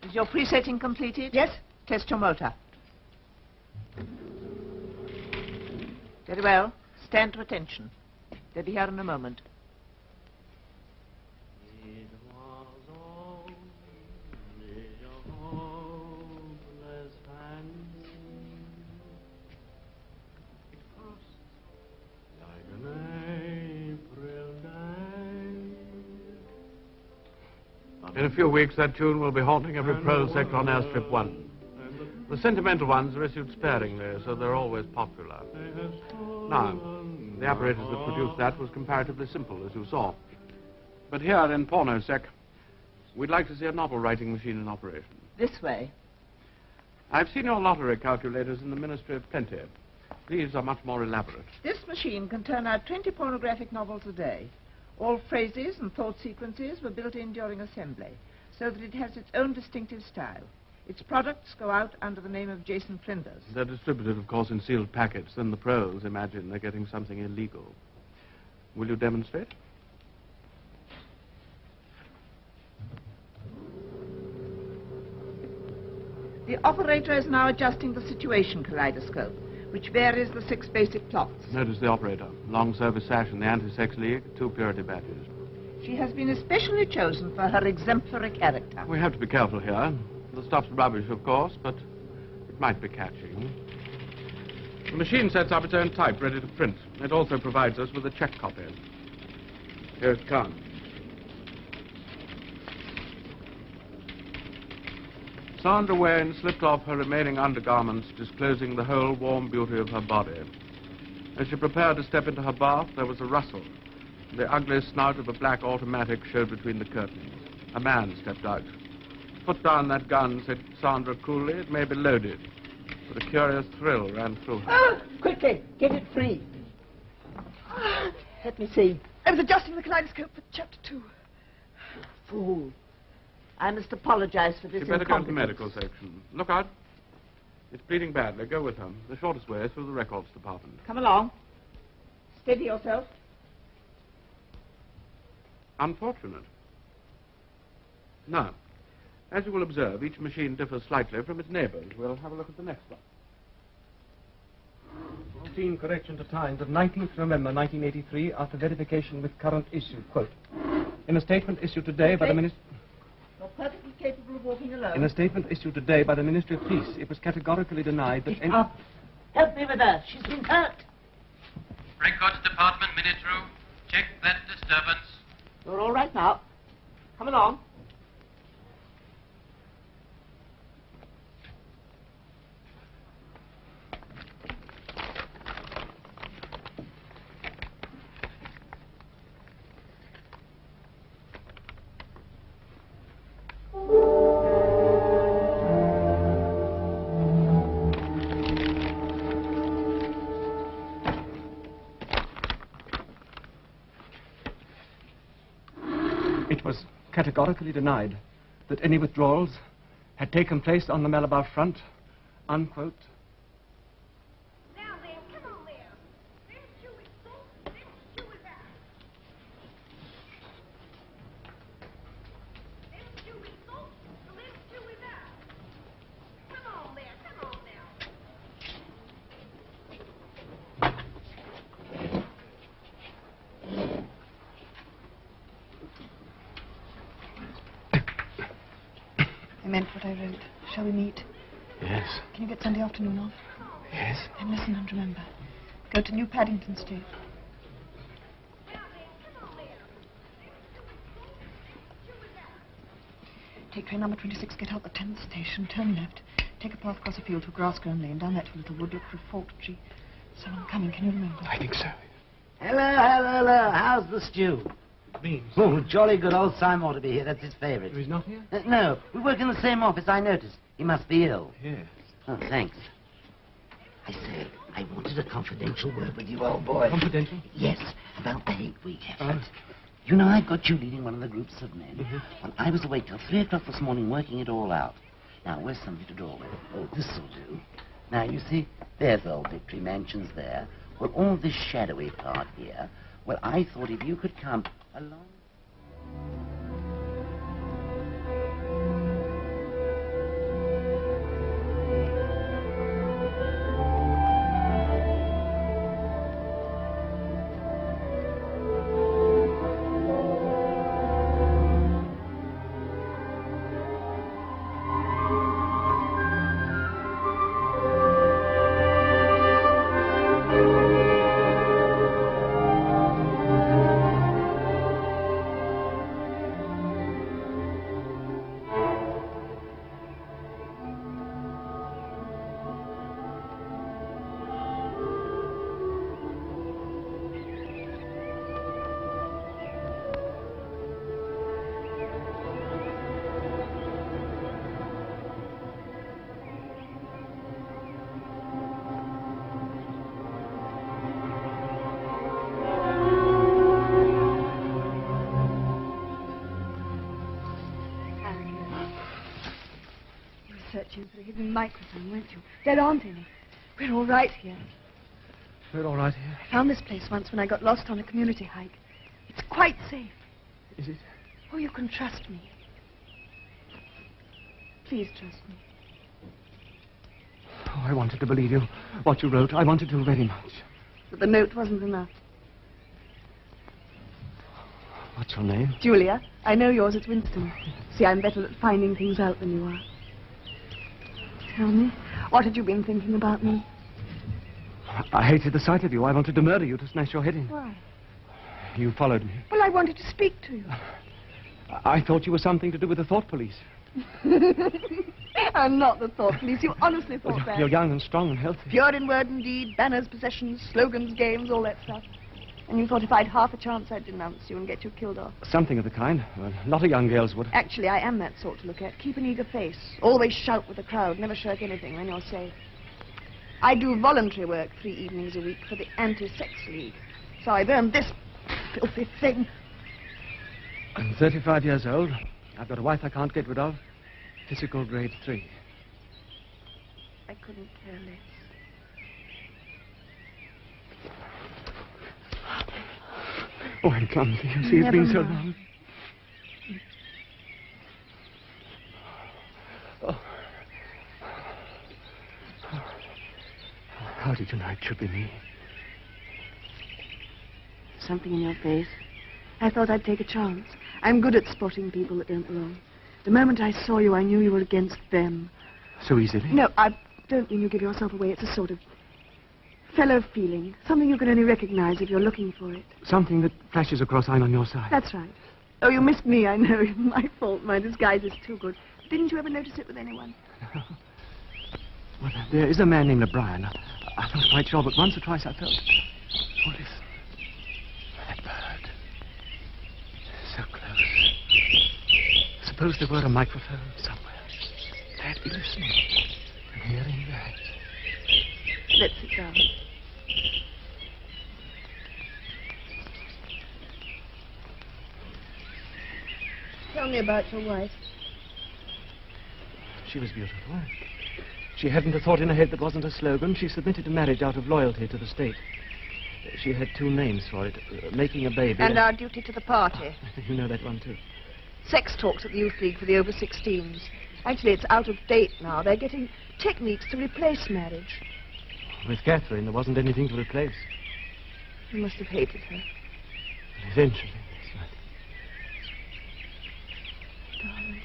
Is your pre-setting completed? Yes. Test your motor. Very well. Stand to attention. They'll be here in a moment. In a few weeks, that tune will be haunting every prose sector on Airstrip 1. The sentimental ones are issued sparingly, so they're always popular. Now, the apparatus that produced that was comparatively simple, as you saw. But here in Pornosec, we'd like to see a novel-writing machine in operation. This way. I've seen your lottery calculators in the Ministry of Plenty. These are much more elaborate. This machine can turn out 20 pornographic novels a day. All phrases and thought sequences were built in during assembly, so that it has its own distinctive style. Its products go out under the name of Jason Flinders. They're distributed, of course, in sealed packets. Then the pros imagine they're getting something illegal. Will you demonstrate? The operator is now adjusting the situation kaleidoscope, which varies the 6 basic plots. Notice the operator. Long service sash in the Anti-Sex League, 2 purity badges. She has been especially chosen for her exemplary character. We have to be careful here. The stuff's rubbish, of course, but it might be catching. The machine sets up its own type, ready to print. It also provides us with a check copy. Here it comes. Sandra Wayne slipped off her remaining undergarments, disclosing the whole warm beauty of her body. As she prepared to step into her bath, there was a rustle. The ugly snout of a black automatic showed between the curtains. A man stepped out. Put down that gun, said Sandra coolly. It may be loaded. But a curious thrill ran through her. Ah! Quickly, get it free. Let me see. I was adjusting the kaleidoscope for chapter 2. Fool. I must apologize for this You'd better go to the incompetence. medical section. Look out. It's bleeding badly. Go with her. The shortest way is through the records department. Come along. Steady yourself. Unfortunate. Now, as you will observe, each machine differs slightly from its neighbors. We'll have a look at the next one. Routine correction to time of 19th November 1983 after verification with current issue. Quote, in a statement issued today by the Ministry... You're perfectly capable of walking alone. In a statement issued today by the Ministry of Peace, it was categorically denied that any... Up. Help me with her. She's been hurt. Records Department, minute room. Check that disturbance. You're all right now. Come along. It was categorically denied that any withdrawals had taken place on the Malabar front, unquote. Now then, come on there. There's Chewie, folks. There's Chewie back. There's Chewie, folks. There's Chewie back. Come on there, come on now. I meant what I wrote. Shall we meet? Yes. Can you get Sunday afternoon off? Yes. Then listen and remember. Go to New Paddington Street. Take train number 26, get out the 10th station, turn left. Take a path across a field to a grass-grown lane, down that to a little wood, look for a forked tree. Someone coming, can you remember? I think so. Hello. How's the stew? Beans. Oh, jolly good. Old Simon ought to be here. That's his favourite. He's not here? No, we work in the same office, I noticed. He must be ill. Yes. Oh, thanks. I say, I wanted a confidential word with you, old boy. Confidential? Yes, about the hate week effort. You know, I've got you leading one of the groups of men. Well, I was awake till 3 o'clock this morning working it all out. Now, where's something to draw with? Oh, this'll do. Now, you see, there's old Victory Mansions there. Well, all this shadowy part here, well, I thought if you could come along... Searching for a hidden microphone, weren't you? There aren't any. We're all right here. We're all right here. I found this place once when I got lost on a community hike. It's quite safe. Is it? Oh, you can trust me. Please trust me. Oh, I wanted to believe you. What you wrote, I wanted to very much. But the note wasn't enough. What's your name? Julia. I know yours. It's Winston. See, I'm better at finding things out than you are. Tell me, what had you been thinking about me? I hated the sight of you. I wanted to murder you, to smash your head in. Why? You followed me. Well, I wanted to speak to you. I thought you were something to do with the thought police. I'm not the thought police. You honestly thought that. You're young and strong and healthy. Pure in word and deed, banners, possessions, slogans, games, all that stuff. And you thought if I'd half a chance, I'd denounce you and get you killed off. Something of the kind. Well, a lot of young girls would. Actually, I am that sort to look at. Keep an eager face. Always shout with the crowd. Never shirk anything. Then you're safe. I do voluntary work 3 evenings a week for the Anti-Sex League. So I've earned this filthy thing. I'm 35 years old. I've got a wife I can't get rid of. Physical grade 3. I couldn't care less. Oh, I'm clumsy. You see, it's been so long. Oh. How did you know it should be me? Something in your face. I thought I'd take a chance. I'm good at spotting people that don't belong. The moment I saw you, I knew you were against them. So easily? No, I don't mean you give yourself away. It's a sort of fellow feeling. Something you can only recognize if you're looking for it. Something that flashes across I'm on your side. That's right. Oh, you missed me, I know. My fault. My disguise is too good. Didn't you ever notice it with anyone? Well, there is a man named O'Brien. I'm not quite sure, but once or twice I felt... Oh, listen. That bird. So close. Suppose there were a microphone somewhere. I'd be listening and hearing that. Let's sit down. Tell me about your wife. She was beautiful. She hadn't a thought in her head that wasn't a slogan. She submitted to marriage out of loyalty to the state. She had 2 names for it. Making a baby. And our duty to the party. You know that one, too. Sex talks at the Youth League for the over-16s. Actually, it's out of date now. They're getting techniques to replace marriage. With Catherine, there wasn't anything to replace. You must have hated her. Eventually, that's right. Darling.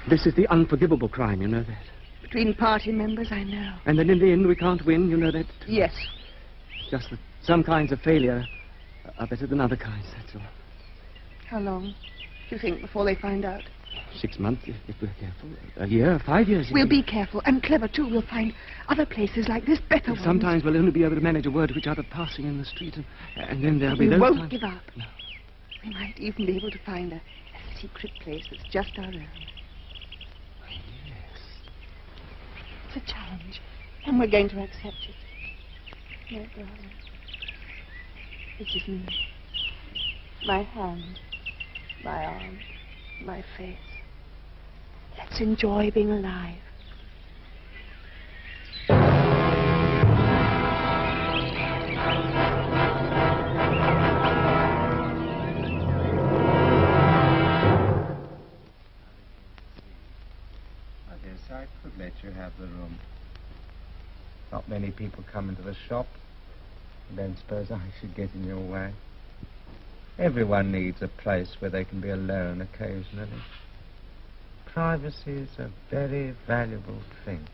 This is the unforgivable crime, you know that. Between party members, I know. And then in the end we can't win, you know that. Yes. Just that some kinds of failure are better than other kinds, that's all. How long do you think before they find out? 6 months, if we're careful. A year, 5 years. We'll be careful and clever, too. We'll find other places like this, better ones. Sometimes we'll only be able to manage a word to each other passing in the street, and then there'll be no We won't time. give up. No. We might even be able to find a secret place that's just our own. Yes. It's a challenge, and we're going to accept it. No, darling. This is me. My hand, my arm, my face. Let's enjoy being alive. I guess I could let you have the room. Not many people come into the shop. I don't suppose I should get in your way. Everyone needs a place where they can be alone occasionally. Privacy is a very valuable thing.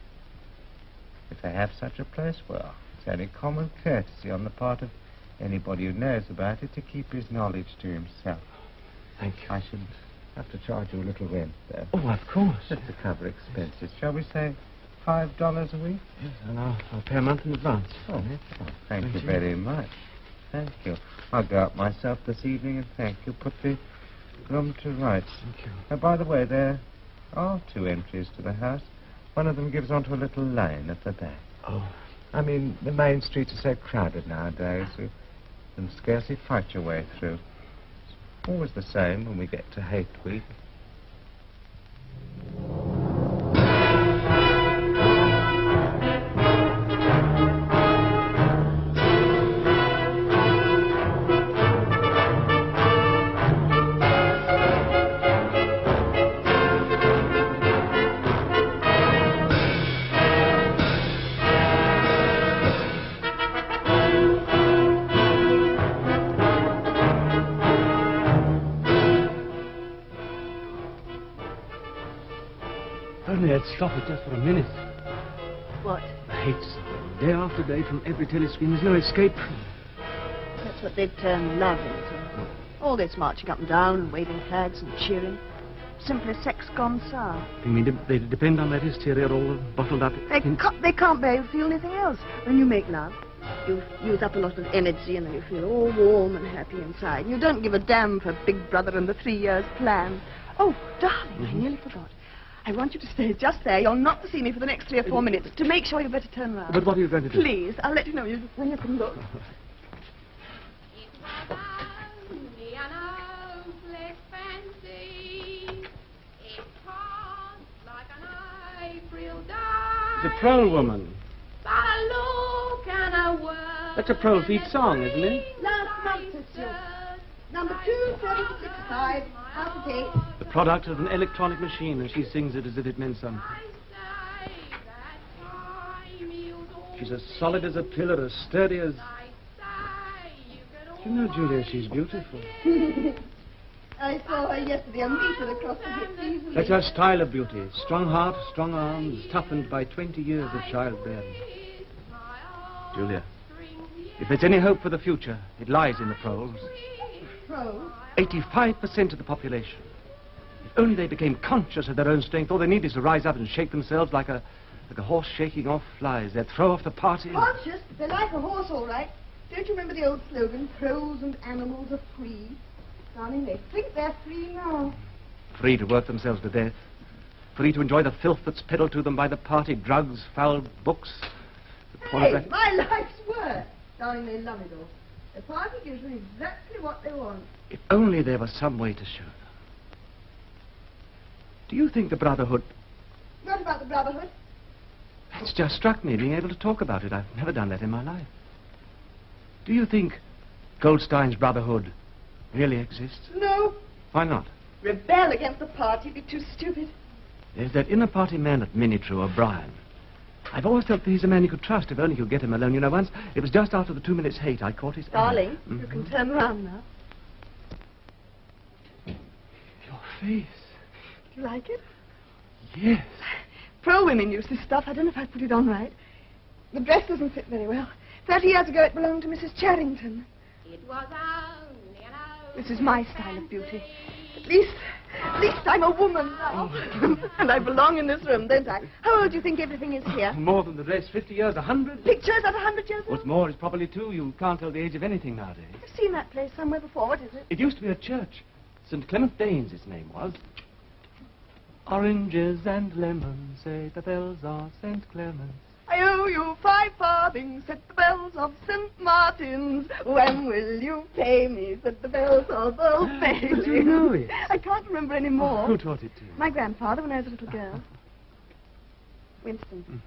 If they have such a place, well, it's only common courtesy on the part of anybody who knows about it to keep his knowledge to himself. Thank you. I should have to charge you a little rent, though. Oh, of course. Just to cover expenses. Shall we say $5 a week? Yes, and I'll pay a month in advance. Oh, thank you very much. Thank you. I'll go up myself this evening and thank you. Put the room to rights. Thank you. Oh, by the way, there are 2 entries to the house. One of them gives onto a little lane at the back. Oh. I mean, the main streets are so crowded nowadays, you can scarcely fight your way through. It's always the same when we get to Hate Week. Only I'd stop it just for a minute. What? I hate something. Day after day from every telescreen. There's no escape from it. That's what they've turned love into. All this marching up and down and waving flags and cheering. Simply sex gone sour. You mean they depend on that hysteria all bottled up? They can't bear to feel anything else. When you make love, you use up a lot of energy and then you feel all warm and happy inside. You don't give a damn for Big Brother and the 3 years plan. Oh, darling, I nearly forgot. I want you to stay just there. You're not to see me for the next 3 or 4 minutes. To make sure you better turn round. But what are you going to do? Please, I'll let you know when you can look. The Prole Woman. That's a Prole Feet song, isn't it? Last month, sister. Number 2765, out of date. The product of an electronic machine, and she sings it as if it meant something. She's as solid as a pillar, as sturdy as... You know, Julia, she's beautiful. I saw her yesterday, a meter across the hips easily. That's her style of beauty. Strong heart, strong arms, toughened by 20 years of childbearing. Julia, if there's any hope for the future, it lies in the Proles. Proles? 85% of the population. If only they became conscious of their own strength, all they need is to rise up and shake themselves like a horse shaking off flies. They'd throw off the party. Conscious? They're like a horse, all right. Don't you remember the old slogan, Proles and animals are free? Darling, they think they're free now. Free to work themselves to death. Free to enjoy the filth that's peddled to them by the party, drugs, foul books. Hey, my life's work. Darling, they love it all. The party gives them exactly what they want. If only there was some way to show them. Do you think the Brotherhood... What about the Brotherhood? It's just struck me, being able to talk about it. I've never done that in my life. Do you think Goldstein's Brotherhood really exists? No. Why not? Rebel against the party, be too stupid. There's that inner party man at Minitru, O'Brien. I've always felt that he's a man you could trust if only you could get him alone. You know, once, it was just after the 2 minutes hate, I caught his... Darling, you can turn around now. Your face. Do you like it? Yes. Pro-women use this stuff. I don't know if I put it on right. The dress doesn't fit very well. 30 years ago, it belonged to Mrs. Charrington. It was only an hour. This is my style of beauty. At least I'm a woman now. And I belong in this room, don't I? How old do you think everything is here? More than the dress, 50 years, 100. Pictures at 100 years old? What's more, it's probably 2. You can't tell the age of anything nowadays. I've seen that place somewhere before. What is it? It used to be a church. St. Clement Danes, its name was. Oranges and lemons, say the bells of St. Clement's. I owe you 5 farthings, said the bells of St. Martin's. When will you pay me, said the bells of Old Bailey. But you know it. I can't remember any more. Who taught it to you? My grandfather when I was a little girl. Winston,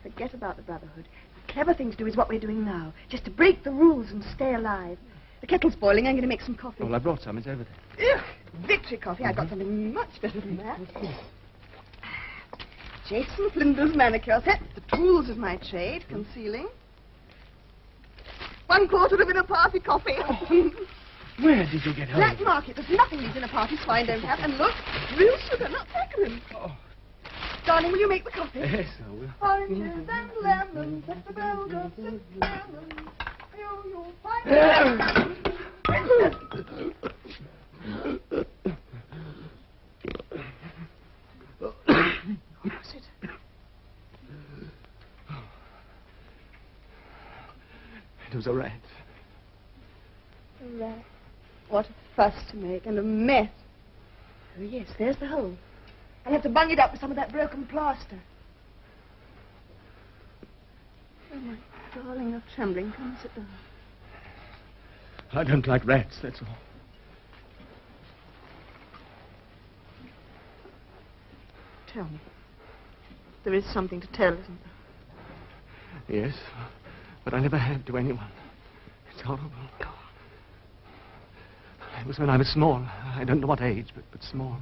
forget about the Brotherhood. The clever thing to do is what we're doing now. Just to break the rules and stay alive. The kettle's boiling. I'm going to make some coffee. Well, I brought some. It's over there. Ugh, victory coffee. I've got something much better than that. Jason Flinders manicure set. The tools of my trade. Concealing. 1/4 of inner party coffee. Where did you get her? Black market. There's nothing these inner parties swine don't have. And look, real sugar, not saccharin. Darling, will you make the coffee? Yes, I will. Oranges and lemons at the bells of St. Clement's. You'll find What was it? It was a rat. A rat. What a fuss to make, and a mess. Oh, yes, there's the hole. I'll have to bung it up with some of that broken plaster. Oh, my darling, you're trembling. Come and sit down. I don't like rats, that's all. Tell me. There is something to tell, isn't there? Yes, but I never had to anyone. It's horrible. It was when I was small. I don't know what age, but small.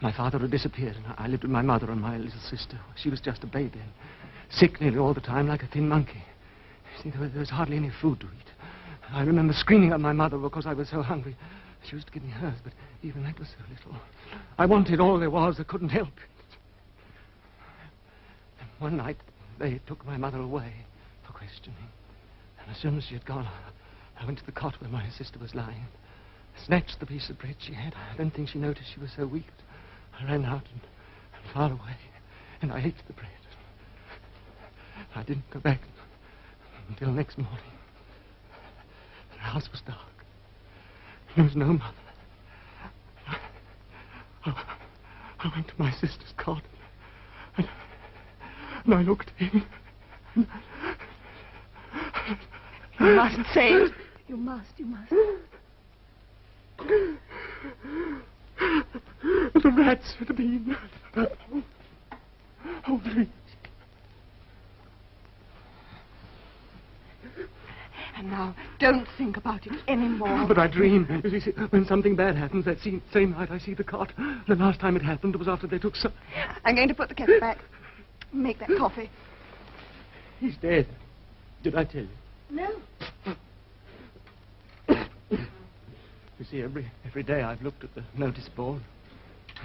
My father had disappeared, and I lived with my mother and my little sister. She was just a baby, and sick nearly all the time, like a thin monkey. See, there was hardly any food to eat. I remember screaming at my mother because I was so hungry. She used to give me hers, but even that was so little. I wanted all there was. I couldn't help it. And one night, they took my mother away for questioning. And as soon as she had gone, I went to the cot where my sister was lying. Snatched the piece of bread she had. I don't think she noticed she was so weak. I ran out and far away, and I ate the bread. I didn't go back until next morning. The house was dark. There was no mother. I went to my sister's cot, and I looked in. You mustn't say it. You must. The rats had been. Oh, please. And now, don't think about it anymore. But I dream. You see, when something bad happens, that same night I see the cot. The last time it happened was after they took some... I'm going to put the kettle back. Make that coffee. He's dead. Did I tell you? No. You see, every day I've looked at the notice board,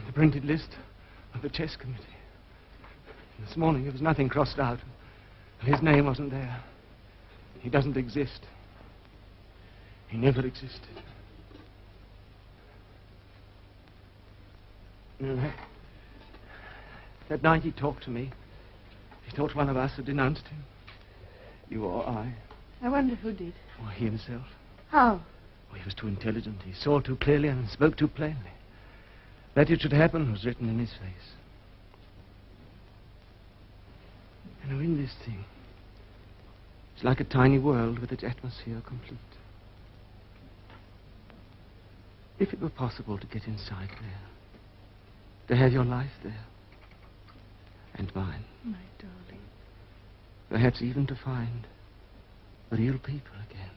the printed list of the chess committee. And this morning there was nothing crossed out. His name wasn't there. He doesn't exist. He never existed. You know, that night he talked to me. He thought one of us had denounced him. You or I. I wonder who did. Or he himself. How? He was too intelligent. He saw too clearly and spoke too plainly. That it should happen was written in his face. You know, in this thing, it's like a tiny world with its atmosphere complete. If it were possible to get inside there, to have your life there, and mine. My darling. Perhaps even to find real people again.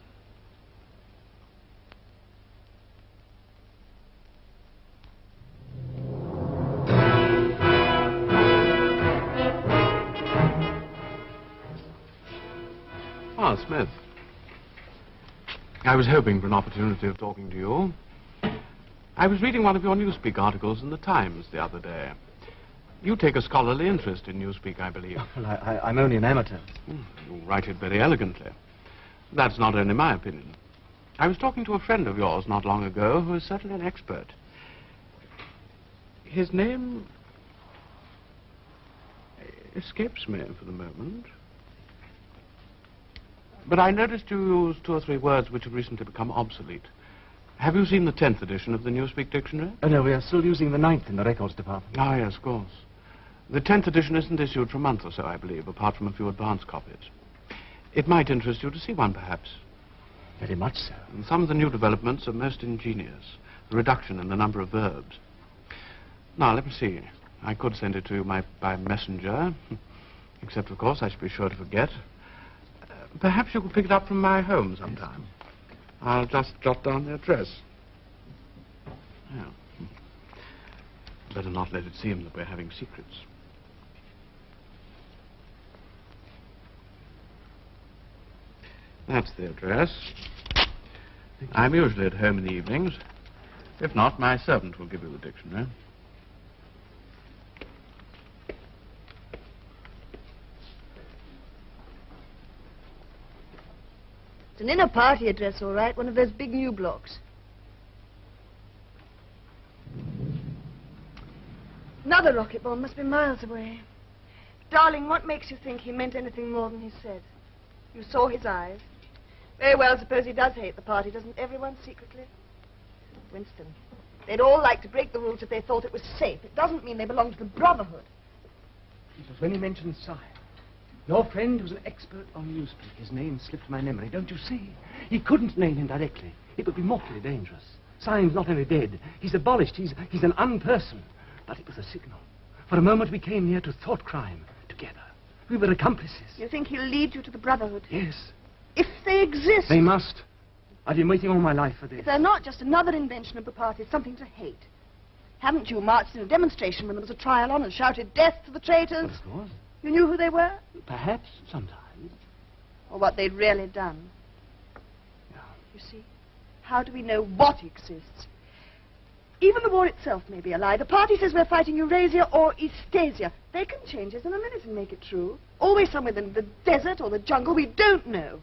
Ah, Smith. I was hoping for an opportunity of talking to you. I was reading one of your Newspeak articles in the Times the other day. You take a scholarly interest in Newspeak, I believe. Well, I'm only an amateur. You write it very elegantly. That's not only my opinion. I was talking to a friend of yours not long ago who is certainly an expert. His name escapes me for the moment. But I noticed you used 2 or 3 words which have recently become obsolete. Have you seen the 10th edition of the Newspeak Dictionary? Oh, no, we are still using the 9th in the records department. Ah, yes, of course. The 10th edition isn't issued for a month or so, I believe, apart from a few advance copies. It might interest you to see one, perhaps. Very much so. And some of the new developments are most ingenious. The reduction in the number of verbs. Now, let me see. I could send it to you by messenger. Except, of course, I should be sure to forget. Perhaps you could pick it up from my home sometime. I'll just jot down the address. Yeah. Better not let it seem that we're having secrets. That's the address. I'm usually at home in the evenings. If not, my servant will give you the dictionary. It's an inner party address, all right, one of those big new blocks. Another rocket bomb must be miles away. Darling, what makes you think he meant anything more than he said? You saw his eyes. Very well, suppose he does hate the party, doesn't everyone secretly? Winston, they'd all like to break the rules if they thought it was safe. It doesn't mean they belong to the Brotherhood. It was when he mentioned Syme. Your friend was an expert on Newspeak. His name slipped my memory, don't you see? He couldn't name him directly. It would be mortally dangerous. Syme's not only dead, he's abolished, he's an unperson. But it was a signal. For a moment we came near to thought crime together. We were accomplices. You think he'll lead you to the Brotherhood? Yes. If they exist. They must. I've been waiting all my life for this. If they're not just another invention of the party, something to hate. Haven't you marched in a demonstration when there was a trial on and shouted death to the traitors? Of course. You knew who they were? Perhaps, sometimes. Or what they'd really done. Yeah. You see, how do we know what exists? Even the war itself may be a lie. The party says we're fighting Eurasia or Eastasia. They can change it in a minute and make it true. Always somewhere in the desert or the jungle, we don't know.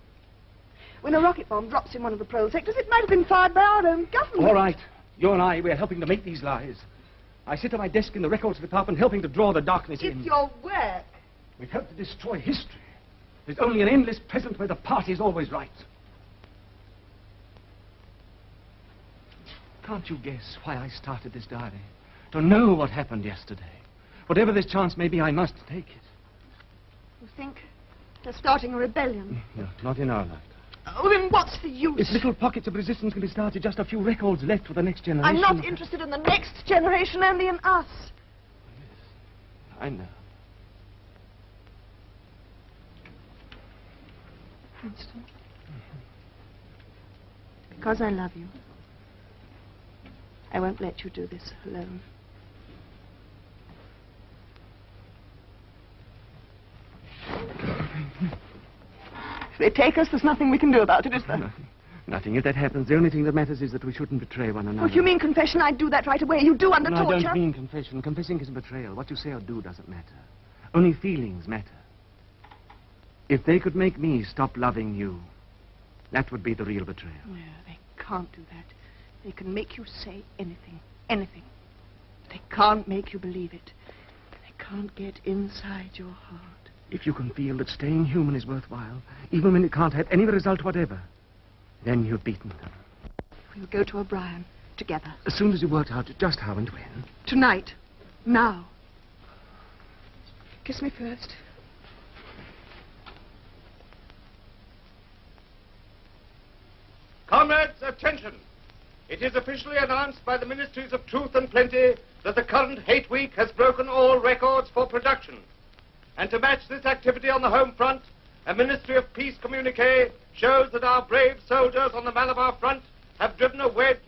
When a rocket bomb drops in one of the prole sectors, it might have been fired by our own government. All right. You and I, we're helping to make these lies. I sit at my desk in the records department helping to draw the darkness in. It's your work. We've helped to destroy history. There's only an endless present where the party's always right. Can't you guess why I started this diary? To know what happened yesterday. Whatever this chance may be, I must take it. You think they're starting a rebellion? No, not in our life. Oh, then what's the use? If little pockets of resistance can be started, just a few records left for the next generation. I'm not interested in the next generation, only in us. I know. Winston. Because I love you, I won't let you do this alone. If they take us, there's nothing we can do about it, is there? Nothing. If that happens, the only thing that matters is that we shouldn't betray one another. Oh, if you mean confession, I'd do that right away. You do under torture. I don't mean confession. Confessing is betrayal. What you say or do doesn't matter. Only feelings matter. If they could make me stop loving you, that would be the real betrayal. No, they can't do that. They can make you say anything. Anything. They can't make you believe it. They can't get inside your heart. If you can feel that staying human is worthwhile, even when it can't have any result whatever, then you've beaten them. We'll go to O'Brien together. As soon as you work out just how and when. Tonight. Now. Kiss me first. Comrades, attention! It is officially announced by the Ministries of Truth and Plenty that the current hate week has broken all records for production. And to match this activity on the home front, a Ministry of Peace communique shows that our brave soldiers on the Malabar front have driven a wedge.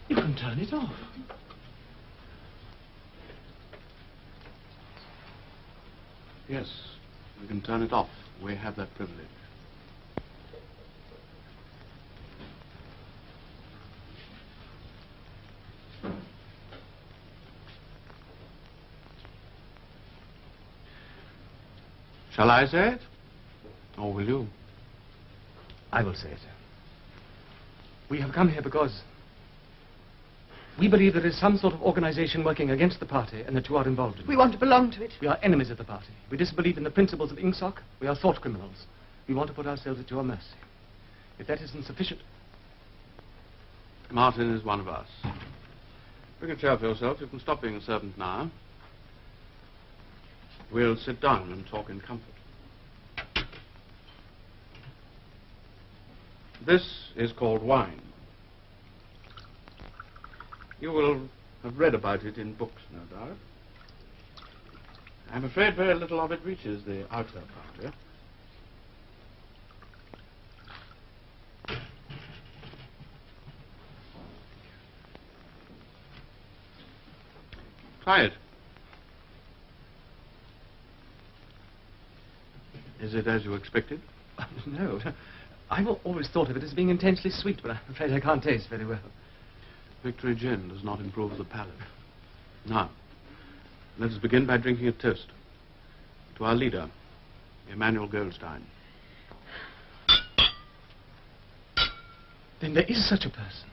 You can turn it off. Yes, we can turn it off. We have that privilege. Shall I say it? Or will you? I will say it. We have come here because we believe there is some sort of organization working against the party and that you are involved in it. We want to belong to it. We are enemies of the party. We disbelieve in the principles of INGSOC. We are thought criminals. We want to put ourselves at your mercy. If that isn't sufficient... Martin is one of us. Bring a chair for yourself. You can stop being a servant now. We'll sit down and talk in comfort. This is called wine. You will have read about it in books, no doubt. I'm afraid very little of it reaches the outer party. Try it. Is it as you expected? No. I've always thought of it as being intensely sweet, but I'm afraid I can't taste very well. Victory gin does not improve the palate. Now, let us begin by drinking a toast to our leader, Emmanuel Goldstein. Then there is such a person.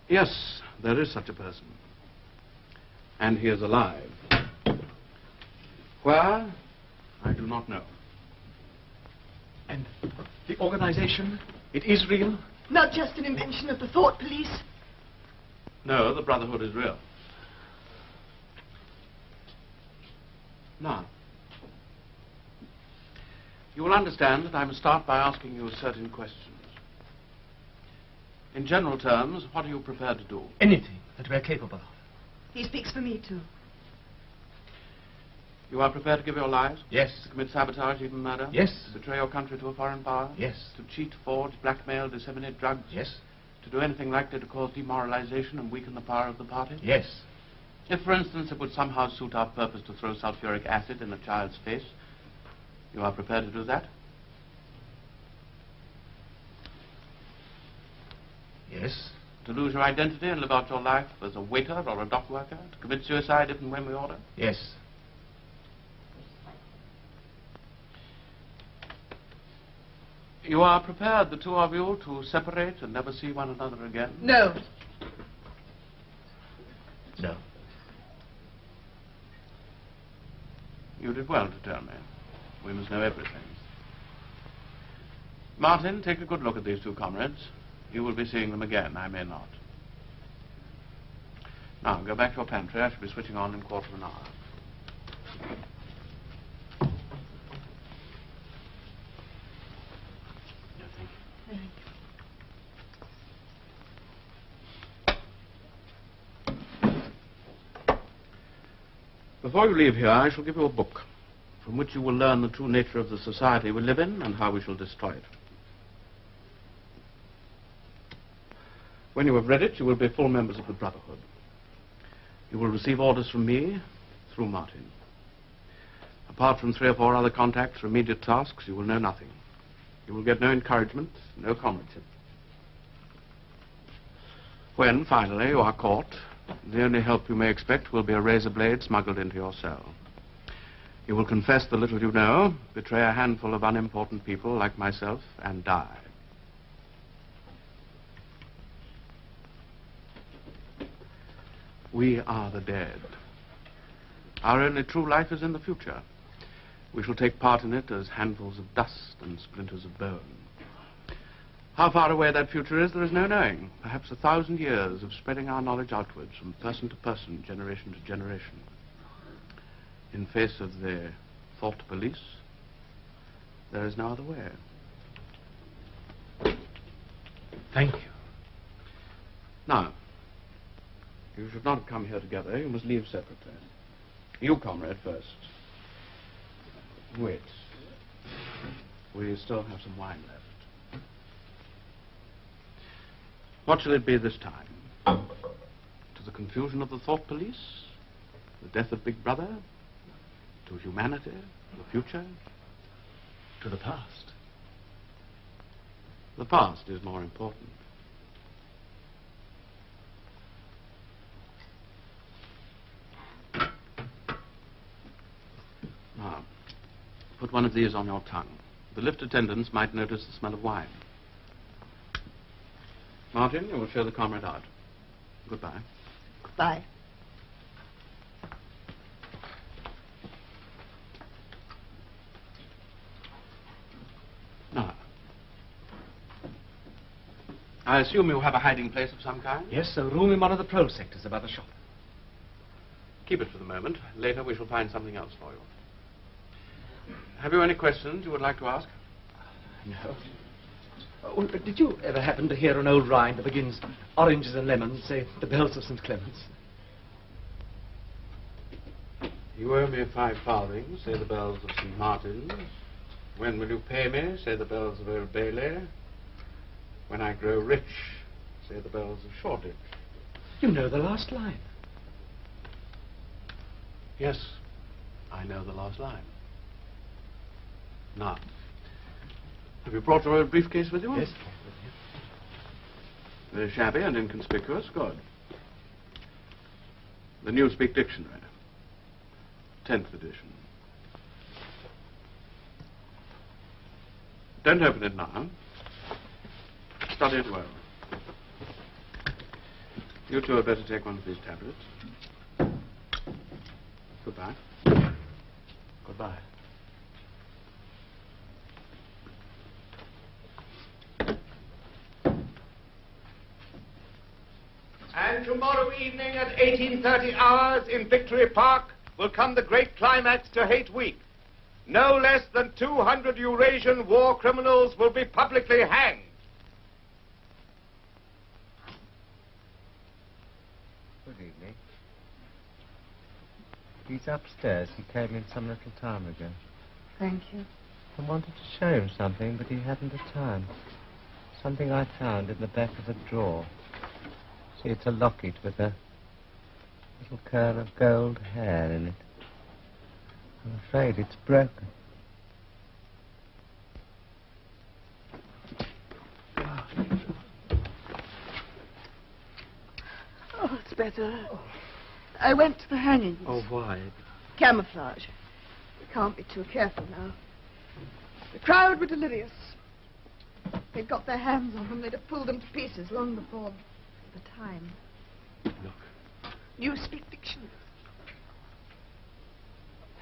Yes, there is such a person. And he is alive. Where? I do not know. And the organization? It is real? Not just an invention of the thought police. No, the Brotherhood is real. Now, you will understand that I must start by asking you certain questions. In general terms, what are you prepared to do? Anything that we're capable of. He speaks for me, too. You are prepared to give your lives? Yes. To commit sabotage, even murder? Yes. To betray your country to a foreign power? Yes. To cheat, forge, blackmail, disseminate drugs? Yes. To do anything likely to cause demoralization and weaken the power of the party? Yes. If, for instance, it would somehow suit our purpose to throw sulfuric acid in a child's face, you are prepared to do that? Yes. To lose your identity and live out your life as a waiter or a dock worker? To commit suicide if and when we order? Yes. You are prepared, the two of you, to separate and never see one another again? No. No. You did well to tell me. We must know everything. Martin, take a good look at these two comrades. You will be seeing them again. I may not. Now, go back to your pantry. I shall be switching on in a quarter of an hour. Before you leave here, I shall give you a book from which you will learn the true nature of the society we live in and how we shall destroy it. When you have read it, you will be full members of the Brotherhood. You will receive orders from me through Martin. Apart from 3 or 4 other contacts for immediate tasks, you will know nothing. You will get no encouragement, no comradeship. When, finally, you are caught, the only help you may expect will be a razor blade smuggled into your cell. You will confess the little you know, betray a handful of unimportant people like myself, and die. We are the dead. Our only true life is in the future. We shall take part in it as handfuls of dust and splinters of bone. How far away that future is, there is no knowing. Perhaps 1,000 years of spreading our knowledge outwards from person to person, generation to generation. In face of the thought police, there is no other way. Thank you. Now, you should not have come here together. You must leave separately. You, comrade, first. Wait. We still have some wine left. What shall it be this time? To the confusion of the thought police? The death of Big Brother? To humanity? The future? To the past. The past is more important. one of these on your tongue. The lift attendants might notice the smell of wine. Martin, you will show the comrade out. Goodbye. Goodbye. Now, I assume you have a hiding place of some kind? Yes, a room in one of the patrol sectors above the shop. Keep it for the moment. Later we shall find something else for you. Have you any questions you would like to ask? No. Oh, did you ever happen to hear an old rhyme that begins, oranges and lemons, say, the bells of St. Clement's? You owe me 5 farthings, say the bells of St. Martin's. When will you pay me, say the bells of Old Bailey. When I grow rich, say the bells of Shoreditch. You know the last line. Yes, I know the last line. Now, have you brought your old briefcase with you? Yes. Very shabby and inconspicuous. Good. The Newspeak Dictionary. 10th edition. Don't open it now. Study it well. You two had better take one of these tablets. Goodbye. Goodbye. And tomorrow evening at 18:30 hours in Victory Park will come the great climax to Hate Week. No less than 200 Eurasian war criminals will be publicly hanged. Good evening. He's upstairs. He came in some little time ago. Thank you. I wanted to show him something, but he hadn't the time. Something I found in the back of a drawer. See, it's a locket with a little curl of gold hair in it. I'm afraid it's broken. Oh, it's better. I went to the hangings. Oh, why? Camouflage. We can't be too careful now. The crowd were delirious. They'd got their hands on them. They'd have pulled them to pieces long before the time. Look. Newspeak Dictionary.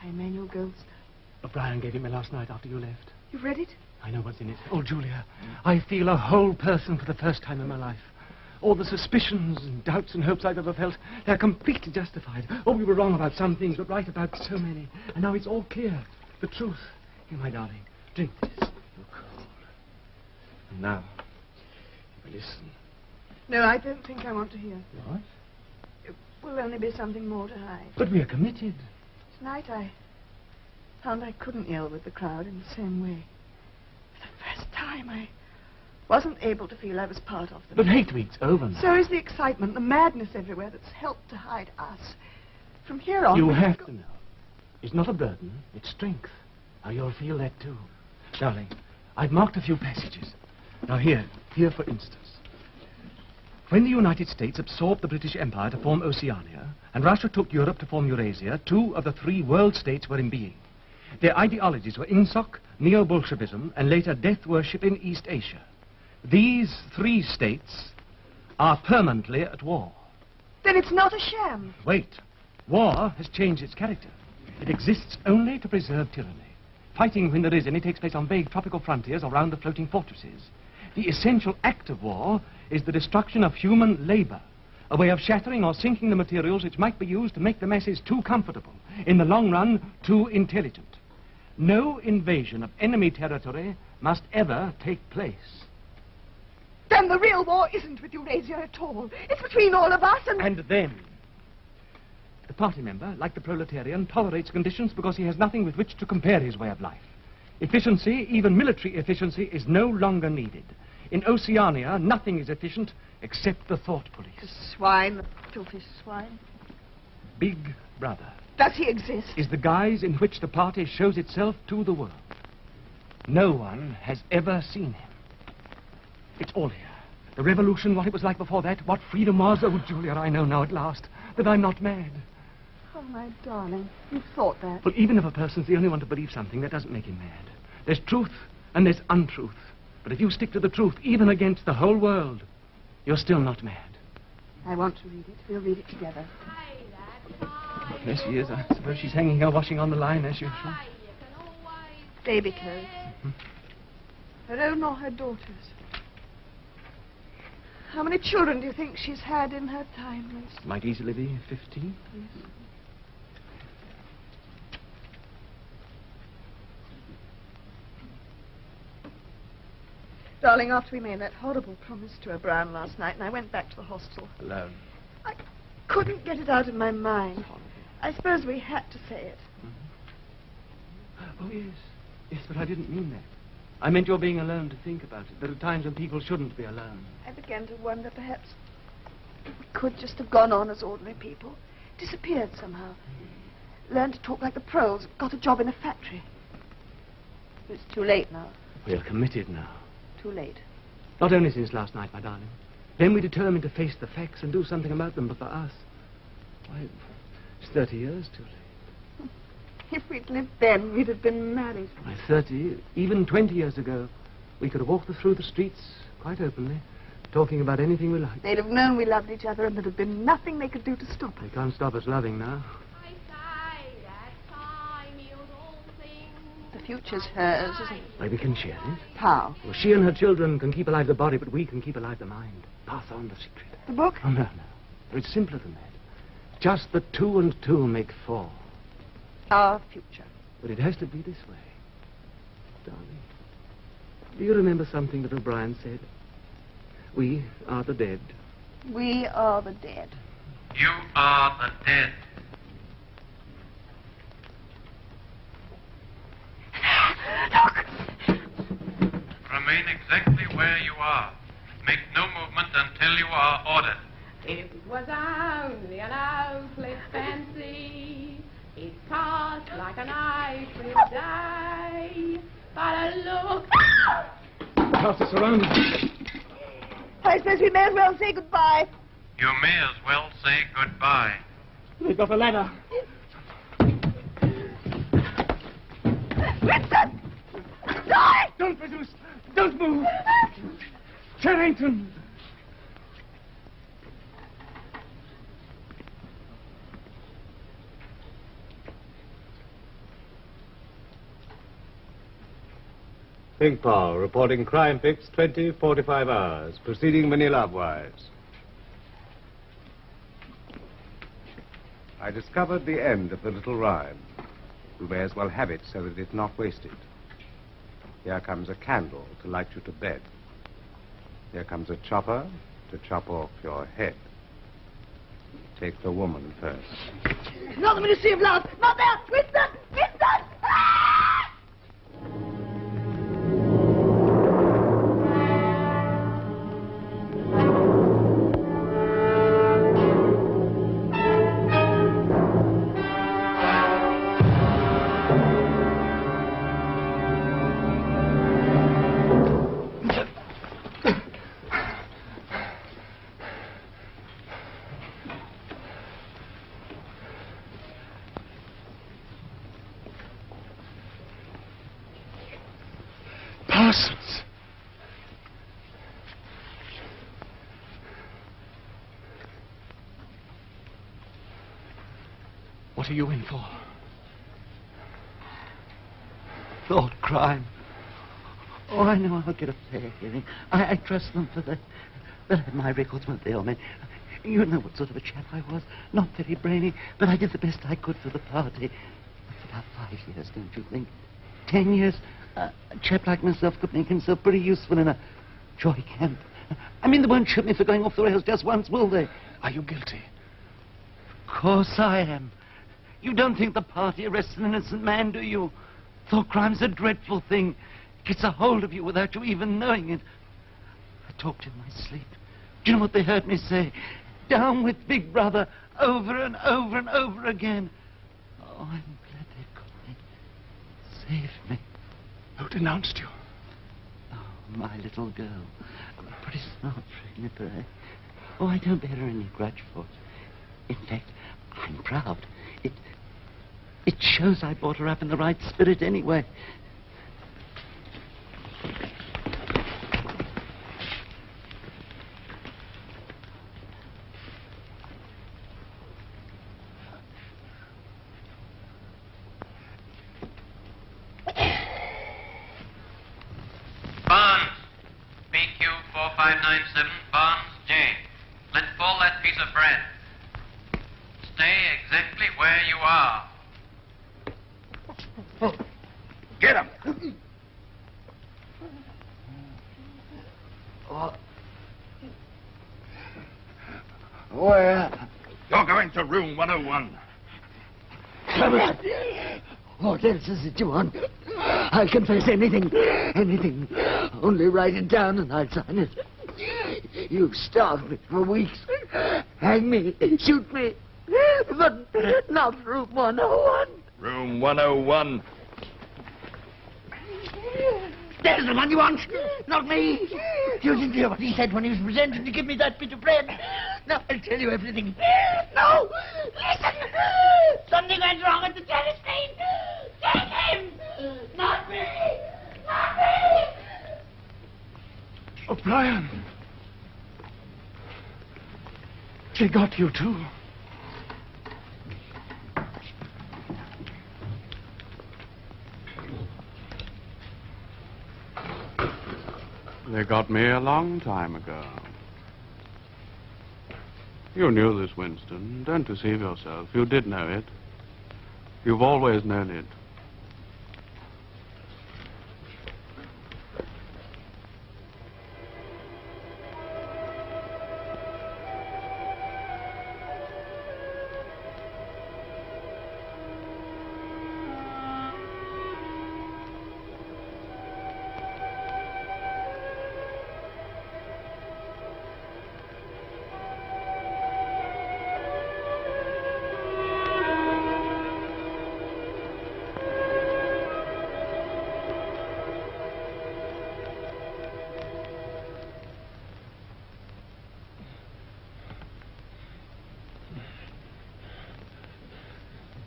By Emmanuel Goldstein. O'Brien gave it me last night after you left. You read it? I know what's in it. Oh, Julia, I feel a whole person for the first time in my life. All the suspicions and doubts and hopes I've ever felt, they're completely justified. Oh, we were wrong about some things, but right about so many. And now it's all clear. The truth. Here, my darling, drink this. You're cold. And now, listen. No, I don't think I want to hear. What? It will only be something more to hide. But we are committed. Tonight I found I couldn't yell with the crowd in the same way. For the first time, I wasn't able to feel I was part of them. But Hate Week's over now. So is the excitement, the madness everywhere that's helped to hide us. From here on... You have to know. It's not a burden, it's strength. Now you'll feel that too. Darling, I've marked a few passages. Now here for instance. When the United States absorbed the British Empire to form Oceania, and Russia took Europe to form Eurasia, 2 of the 3 world states were in being. Their ideologies were INSOC, Neo-Bolshevism, and later death worship in East Asia. These 3 states are permanently at war. Then it's not a sham. Wait. War has changed its character. It exists only to preserve tyranny. Fighting, when there is any, takes place on vague tropical frontiers or round the floating fortresses. The essential act of war is the destruction of human labor, a way of shattering or sinking the materials which might be used to make the masses too comfortable, in the long run, too intelligent. No invasion of enemy territory must ever take place. Then the real war isn't with Eurasia at all. It's between all of us and... And then, the party member, like the proletarian, tolerates conditions because he has nothing with which to compare his way of life. Efficiency, even military efficiency, is no longer needed. In Oceania, nothing is efficient except the thought police. The swine, the filthy swine. Big Brother. Does he exist? Is the guise in which the party shows itself to the world. No one has ever seen him. It's all here. The revolution, what it was like before that, what freedom was. Oh, Julia, I know now at last that I'm not mad. Oh, Oh, my darling, you thought that. Well, even if a person's the only one to believe something, that doesn't make him mad. There's truth and there's untruth. But if you stick to the truth, even against the whole world, you're still not mad. I want to read it. We'll read it together. There she is. I suppose she's hanging her washing on the line as usual. Baby clothes. Her own or her daughter's? How many children do you think she's had in her time, Lucy? Might easily be 15. Yes. Darling, after we made that horrible promise to O'Brien last night, and I went back to the hostel, Alone. I couldn't get it out of my mind. I suppose we had to say it. Oh, yes. Yes, but I didn't mean that. I meant your being alone to think about it. There are times when people shouldn't be alone. I began to wonder perhaps we could just have gone on as ordinary people, disappeared somehow, learned to talk like the pros, got a job in a factory. It's too late now. We're committed now. Too late. Not only since last night, my darling. Then we determined to face the facts and do something about them, but for us, why, it's 30 years too late. If we'd lived then, we'd have been married. Why, 30, even 20 years ago, we could have walked through the streets quite openly, talking about anything we liked. They'd have known we loved each other, and there'd have been nothing they could do to stop us. They can't stop us loving now. The future's hers, isn't it? Maybe we can share it. How? Well, she and her children can keep alive the body, but we can keep alive the mind. Pass on the secret. The book? Oh, no. It's simpler than that. Just that 2 and 2 make 4. Our future. But it has to be this way. Darling, do you remember something that O'Brien said? We are the dead. We are the dead. You are the dead. Look! Remain exactly where you are. Make no movement until you are ordered. It was only an outlet fancy. It cost like a knife a day. But a look. The house is surrounded. I suppose we may as well say goodbye. You may as well say goodbye. They've got a ladder. Vincent! Die! Don't produce. Don't move. Charrington. Think Paul, reporting crime fix 20:45 hours, proceeding Manila wise. I discovered the end of the little rhyme. You may as well have it so that it's not wasted. Here comes a candle to light you to bed. Here comes a chopper to chop off your head. Take the woman first. Not the Ministry of Love! Not there! Winston! Winston! Ah! Parsons. What are you in for? Thought crime. Oh, I know I'll get a fair hearing. I trust them for my records won't fail me. You know what sort of a chap I was. Not very brainy, but I did the best I could for the party. That's about 5 years, don't you think? 10 years? A chap like myself could make himself pretty useful in a joy camp. I mean, they won't shoot me for going off the rails just once, will they? Are you guilty? Of course I am. You don't think the party arrests an innocent man, do you? Thought crime's a dreadful thing. Gets a hold of you without you even knowing it. I talked in my sleep. Do you know what they heard me say? Down with Big Brother, over and over and over again. Oh, I'm glad they've got me. Saved me. Who denounced you? Oh, my little girl. A pretty smart Nipper, eh? Oh, I don't bear her any grudge for it. In fact, I'm proud. It shows I brought her up in the right spirit anyway. Barnes, PQ 4597, Barnes J. Let fall that piece of bread. Stay exactly where you are. Get him! Where? You're going to room 101. What else is it you want? I'll confess anything. Anything. Only write it down and I'll sign it. You've starved me for weeks. Hang me. Shoot me. But not room 101. Room 101. There's the one you want. Not me. You didn't hear what he said when he was presenting to give me that bit of bread. Now I'll tell you everything. No! Listen! Something went wrong at the tennis green. Take him! Not me! Not me! O'Brien. They got you too. They got me a long time ago. You knew this, Winston. Don't deceive yourself. You did know it. You've always known it.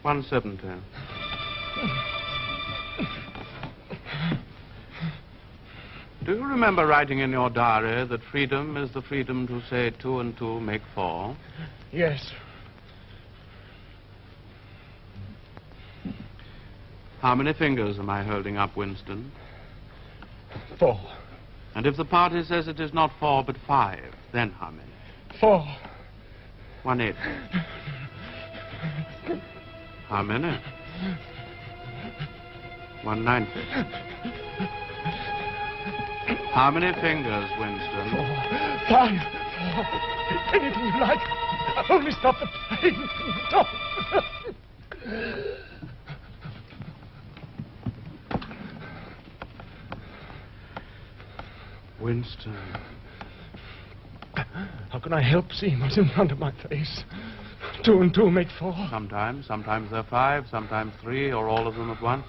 $1.70. Do you remember writing in your diary that freedom is the freedom to say 2 and 2 make 4? Yes. How many fingers am I holding up, Winston? 4. And if the party says it is not 4 but 5, then how many? 4. 1/8. How many? 1/9. How many fingers, Winston? 4. 5. 4. Anything you like. Only stop the pain. Stop. Winston. How can I help seeing what's in front of my face? 2 and 2 make 4. Sometimes they're 5, sometimes 3, or all of them at once.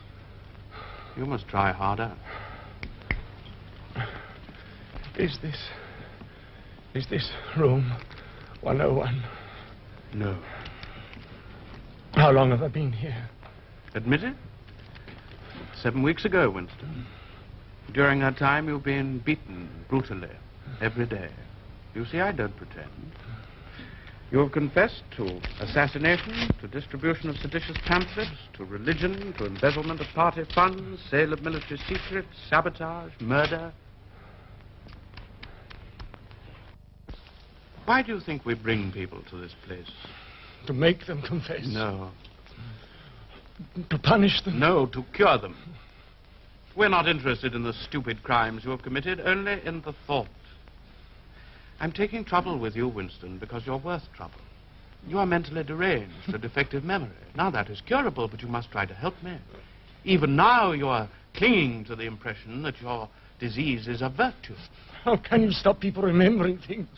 You must try harder. Is this room 101? No. How long have I been here? Admit it? 7 weeks ago, Winston. During that time, you've been beaten brutally every day. You see, I don't pretend. You have confessed to assassination, to distribution of seditious pamphlets, to religion, to embezzlement of party funds, sale of military secrets, sabotage, murder. Why do you think we bring people to this place? To make them confess? No. To punish them? No, to cure them. We're not interested in the stupid crimes you have committed, only in the thought. I'm taking trouble with you, Winston, because you're worth trouble. You are mentally deranged, a defective memory. Now, that is curable, but you must try to help me. Even now, you are clinging to the impression that your disease is a virtue. How can you stop people remembering things?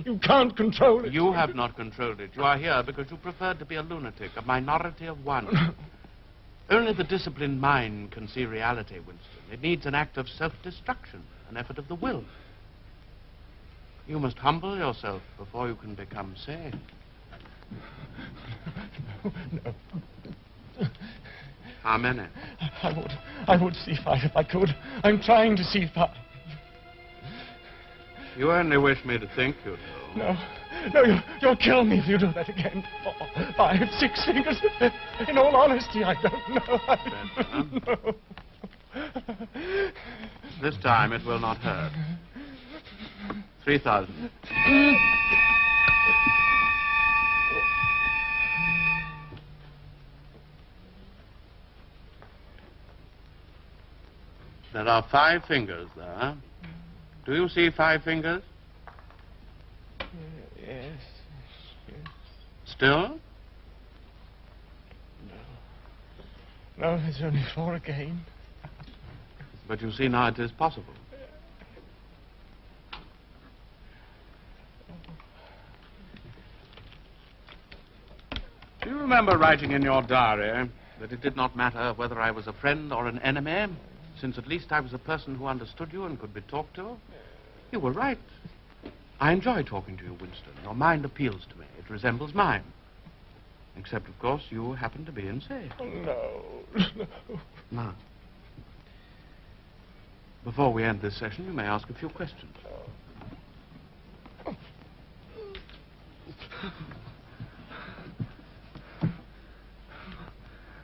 You can't control it. You have not controlled it. You are here because you preferred to be a lunatic, a minority of one. Only the disciplined mind can see reality, Winston. It needs an act of self-destruction, an effort of the will. You must humble yourself before you can become sane. No. How many? I would see 5 if I could. I'm trying to see 5. You only wish me to think you do. No, you'll kill me if you do that again. 4, 5, 6 fingers. In all honesty, I don't know. I don't know. This time it will not hurt. 3,000. There are 5 fingers there. Do you see 5 fingers? Yes. Still? No, there's only 4 again. But you see now it is possible. Do you remember writing in your diary that it did not matter whether I was a friend or an enemy, since at least I was a person who understood you and could be talked to? You were right. I enjoy talking to you, Winston. Your mind appeals to me. It resembles mine. Except, of course, you happen to be insane. No. Now, before we end this session, you may ask a few questions.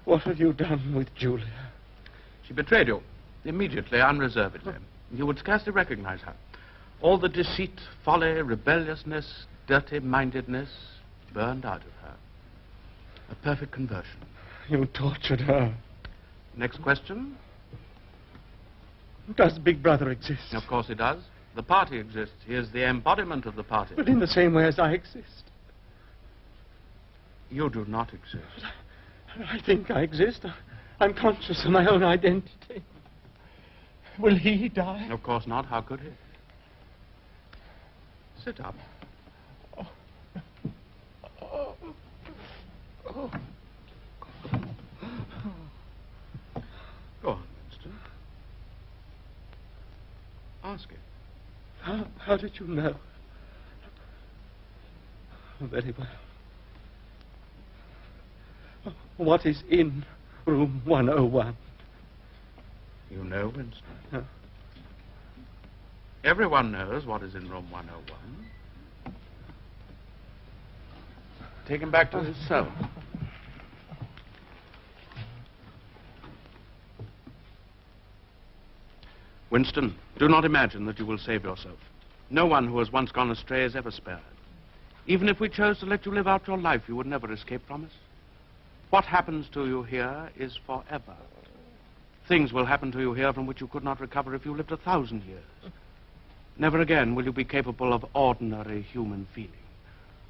What have you done with Julia? She betrayed you, immediately, unreservedly. You would scarcely recognize her. All the deceit, folly, rebelliousness, dirty-mindedness burned out of her. A perfect conversion. You tortured her. Next question? Does Big Brother exist? Of course he does. The party exists. He is the embodiment of the party. But in the same way as I exist. You do not exist. I think I exist. I'm conscious of my own identity. Will he die? Of course not. How could he? Sit up. Go on, Winston. Ask it. How did you know? Very well. What is in room 101? You know, Winston. Huh? Everyone knows what is in room 101. Take him back to his cell. Winston, do not imagine that you will save yourself. No one who has once gone astray is ever spared. Even if we chose to let you live out your life, you would never escape from us. What happens to you here is forever. Things will happen to you here from which you could not recover if you lived 1,000 years. Never again will you be capable of ordinary human feeling,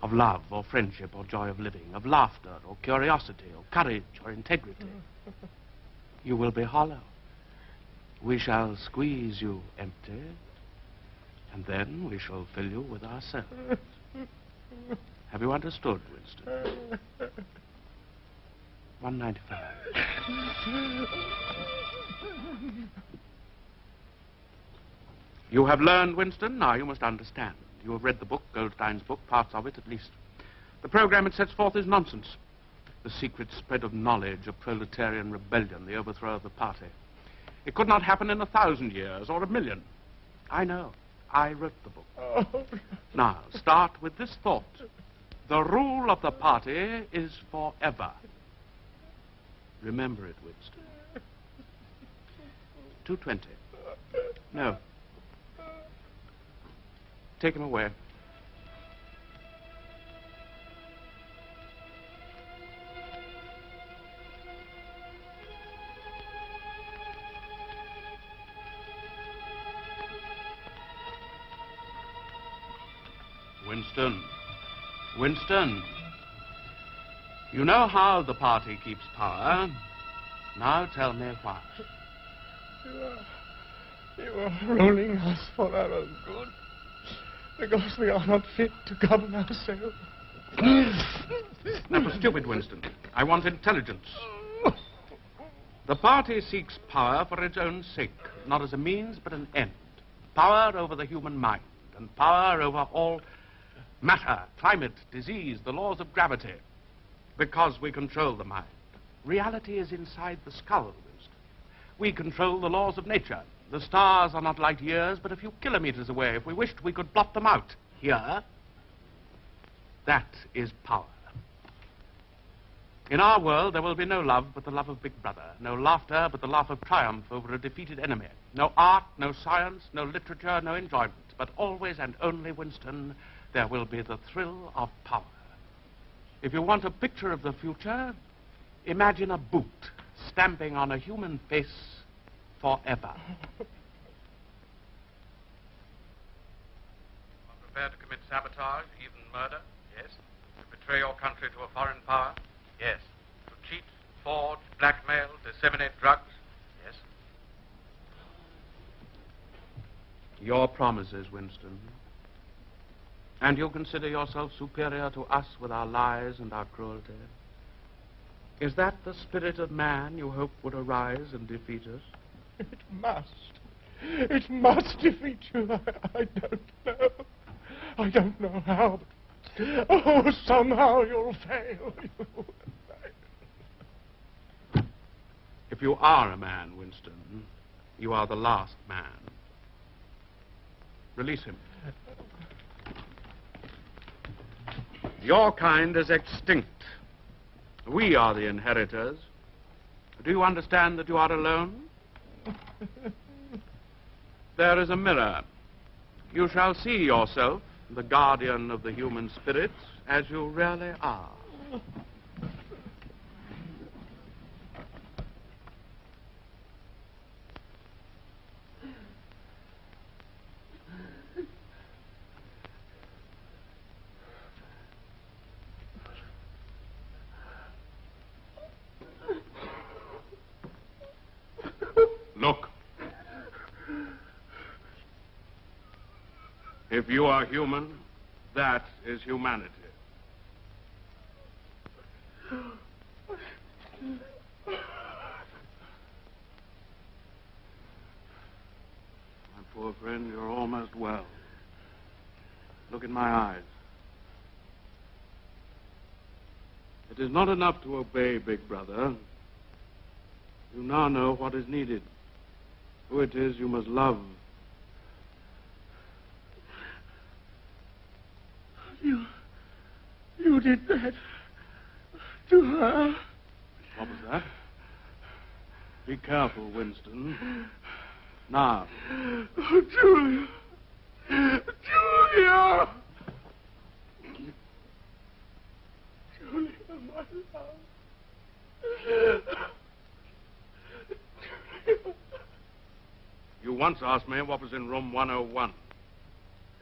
of love or friendship or joy of living, of laughter or curiosity or courage or integrity. You will be hollow. We shall squeeze you empty, and then we shall fill you with ourselves. Have you understood, Winston? 195. You have learned, Winston. Now you must understand. You have read the book, Goldstein's book, parts of it at least. The program it sets forth is nonsense. The secret spread of knowledge, of proletarian rebellion, the overthrow of the party. It could not happen in 1,000 years or 1,000,000. I know. I wrote the book. Now, start with this thought. The rule of the party is forever. Remember it, Winston. 220. No. Take him away. Winston. Winston. You know how the party keeps power. Now tell me why. You are ruling us for our own good, because we are not fit to govern ourselves. That was stupid, Winston. I want intelligence. The party seeks power for its own sake, not as a means, but an end. Power over the human mind, and power over all matter, climate, disease, the laws of gravity. Because we control the mind. Reality is inside the skull, Winston. We control the laws of nature. The stars are not light years, but a few kilometers away. If we wished, we could blot them out. Here, that is power. In our world, there will be no love but the love of Big Brother. No laughter but the laugh of triumph over a defeated enemy. No art, no science, no literature, no enjoyment. But always and only, Winston, there will be the thrill of power. If you want a picture of the future, imagine a boot stamping on a human face forever. Prepared to commit sabotage, even murder? Yes. To betray your country to a foreign power? Yes. To cheat, forge, blackmail, disseminate drugs? Yes. Your promises, Winston. And you consider yourself superior to us with our lies and our cruelty? Is that the spirit of man you hope would arise and defeat us? It must. It must defeat you. I don't know. I don't know how. But, oh, somehow you'll fail. If you are a man, Winston, you are the last man. Release him. Your kind is extinct. We are the inheritors. Do you understand that you are alone? There is a mirror. You shall see yourself, the guardian of the human spirits, as you really are. Look. If you are human, that is humanity. My poor friend, you're almost well. Look in my eyes. It is not enough to obey Big Brother. You now know what is needed. Who it is you must love. You did that to her. What was that? Be careful, Winston. Now. Oh, Julia. Julia! Julia, my love. You once asked me what was in room 101.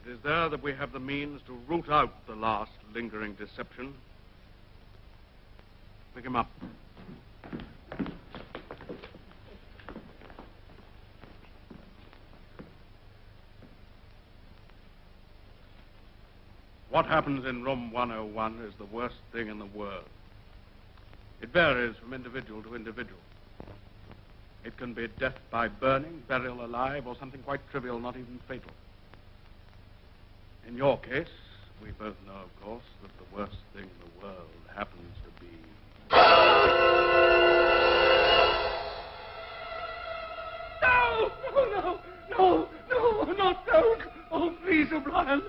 It is there that we have the means to root out the last lingering deception. Pick him up. What happens in room 101 is the worst thing in the world. It varies from individual to individual. It can be death by burning, burial alive, or something quite trivial, not even fatal. In your case, we both know, of course, that the worst thing in the world happens to be... No, not don't. Oh, please, O'Brien.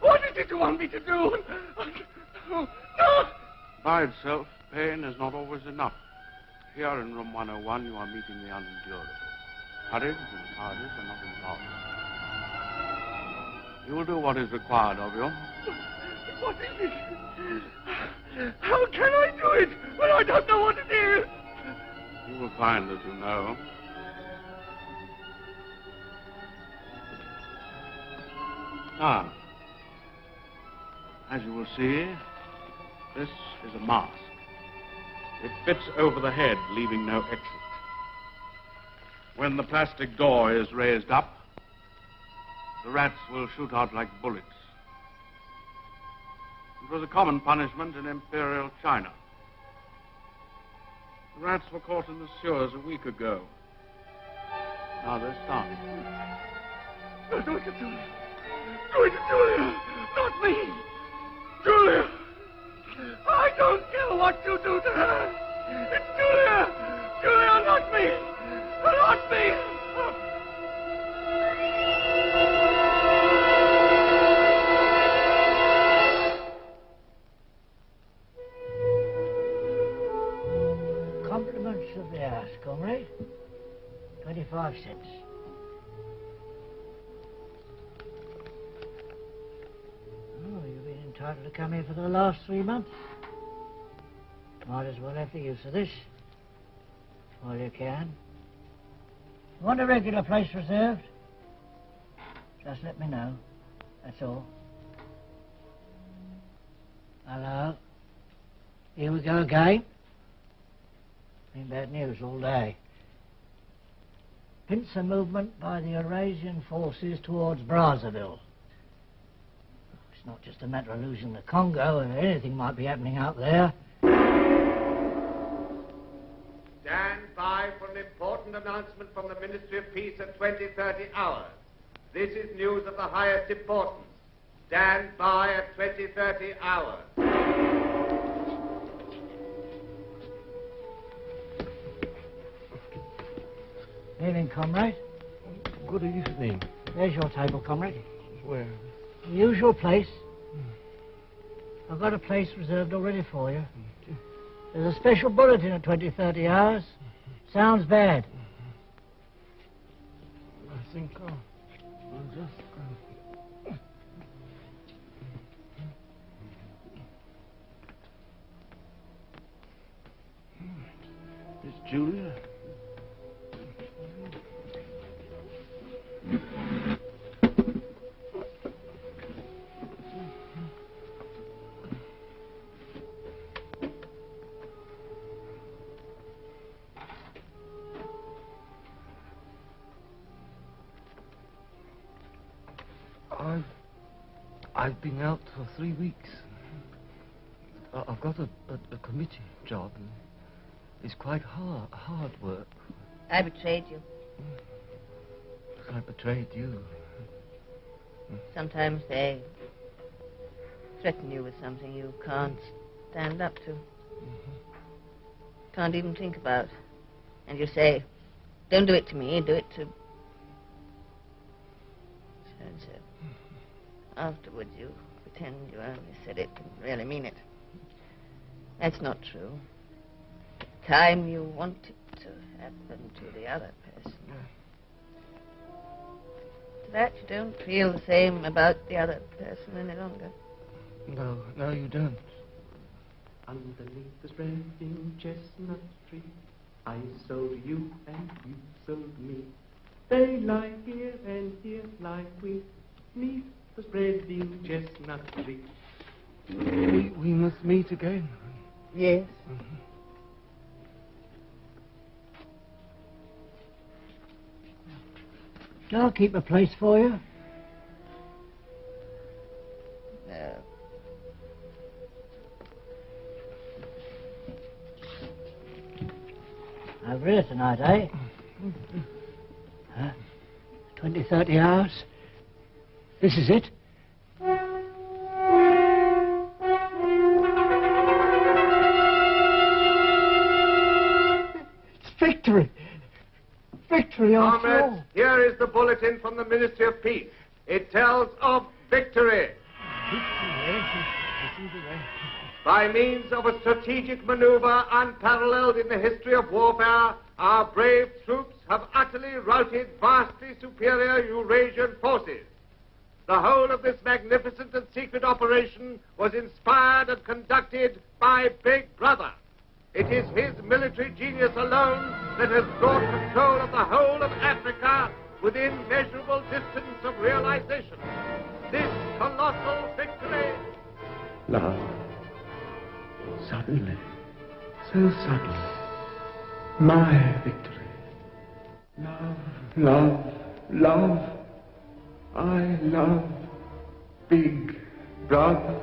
What is it you want me to do? No. By itself, pain is not always enough. Here in room 101, you are meeting the unendurable. Courage and cowardice are not involved. You will do what is required of you. What is it? How can I do it when I don't know what it is? You will find that you know. Ah. As you will see, this is a mask. It fits over the head, leaving no exit. When the plastic door is raised up, the rats will shoot out like bullets. It was a common punishment in Imperial China. The rats were caught in the sewers a week ago. Now they're starving. Do it to Julia. Do it to Julia. Not me. Julia. I don't care what you do to her. It's Julia! Julia, not me! Not me! Compliments of the house, comrade. 25 cents. Oh, you've been entitled to come here for the last 3 months. Might as well have the use of this while you can. Want a regular place reserved? Just let me know. That's all. Hello. Here we go again. Been bad news all day. Pincer movement by the Eurasian forces towards Brazzaville. It's not just a matter of losing the Congo, anything might be happening out there. Stand by for an important announcement from the Ministry of Peace at 20:30 hours. This is news of the highest importance. Stand by at 20:30 hours. Evening, comrade. Good evening. There's your table, comrade. Where? The usual place. I've got a place reserved already for you. There's a special bulletin at 20:30 hours. Sounds bad. I think I'll just go. It's Julia. I've been out for 3 weeks. I've got a committee job. It's quite hard work. I betrayed you. I betrayed you. Sometimes they threaten you with something you can't stand up to. Can't even think about. And you say, don't do it to me, do it to... So. Afterwards you pretend you only said it and really mean it. That's not true. The time you want it to happen to the other person. To that you don't feel the same about the other person any longer. No, you don't. Underneath the spreading chestnut tree, I sold you and you sold me. They lie here and here lie we, neath the spreading chestnut tree. We must meet again. Yes. Shall I keep a place for you? No. Over here tonight, eh? 20-30 hours. This is it. It's victory. Victory after all. Comrades, here is the bulletin from the Ministry of Peace. It tells of victory. By means of a strategic maneuver unparalleled in the history of warfare, our brave troops have utterly routed vastly superior Eurasian forces. The whole of this magnificent and secret operation was inspired and conducted by Big Brother. It is his military genius alone that has brought control of the whole of Africa within measurable distance of realization. This colossal victory... Love. Suddenly. So suddenly. My victory. Love. I love Big Brother.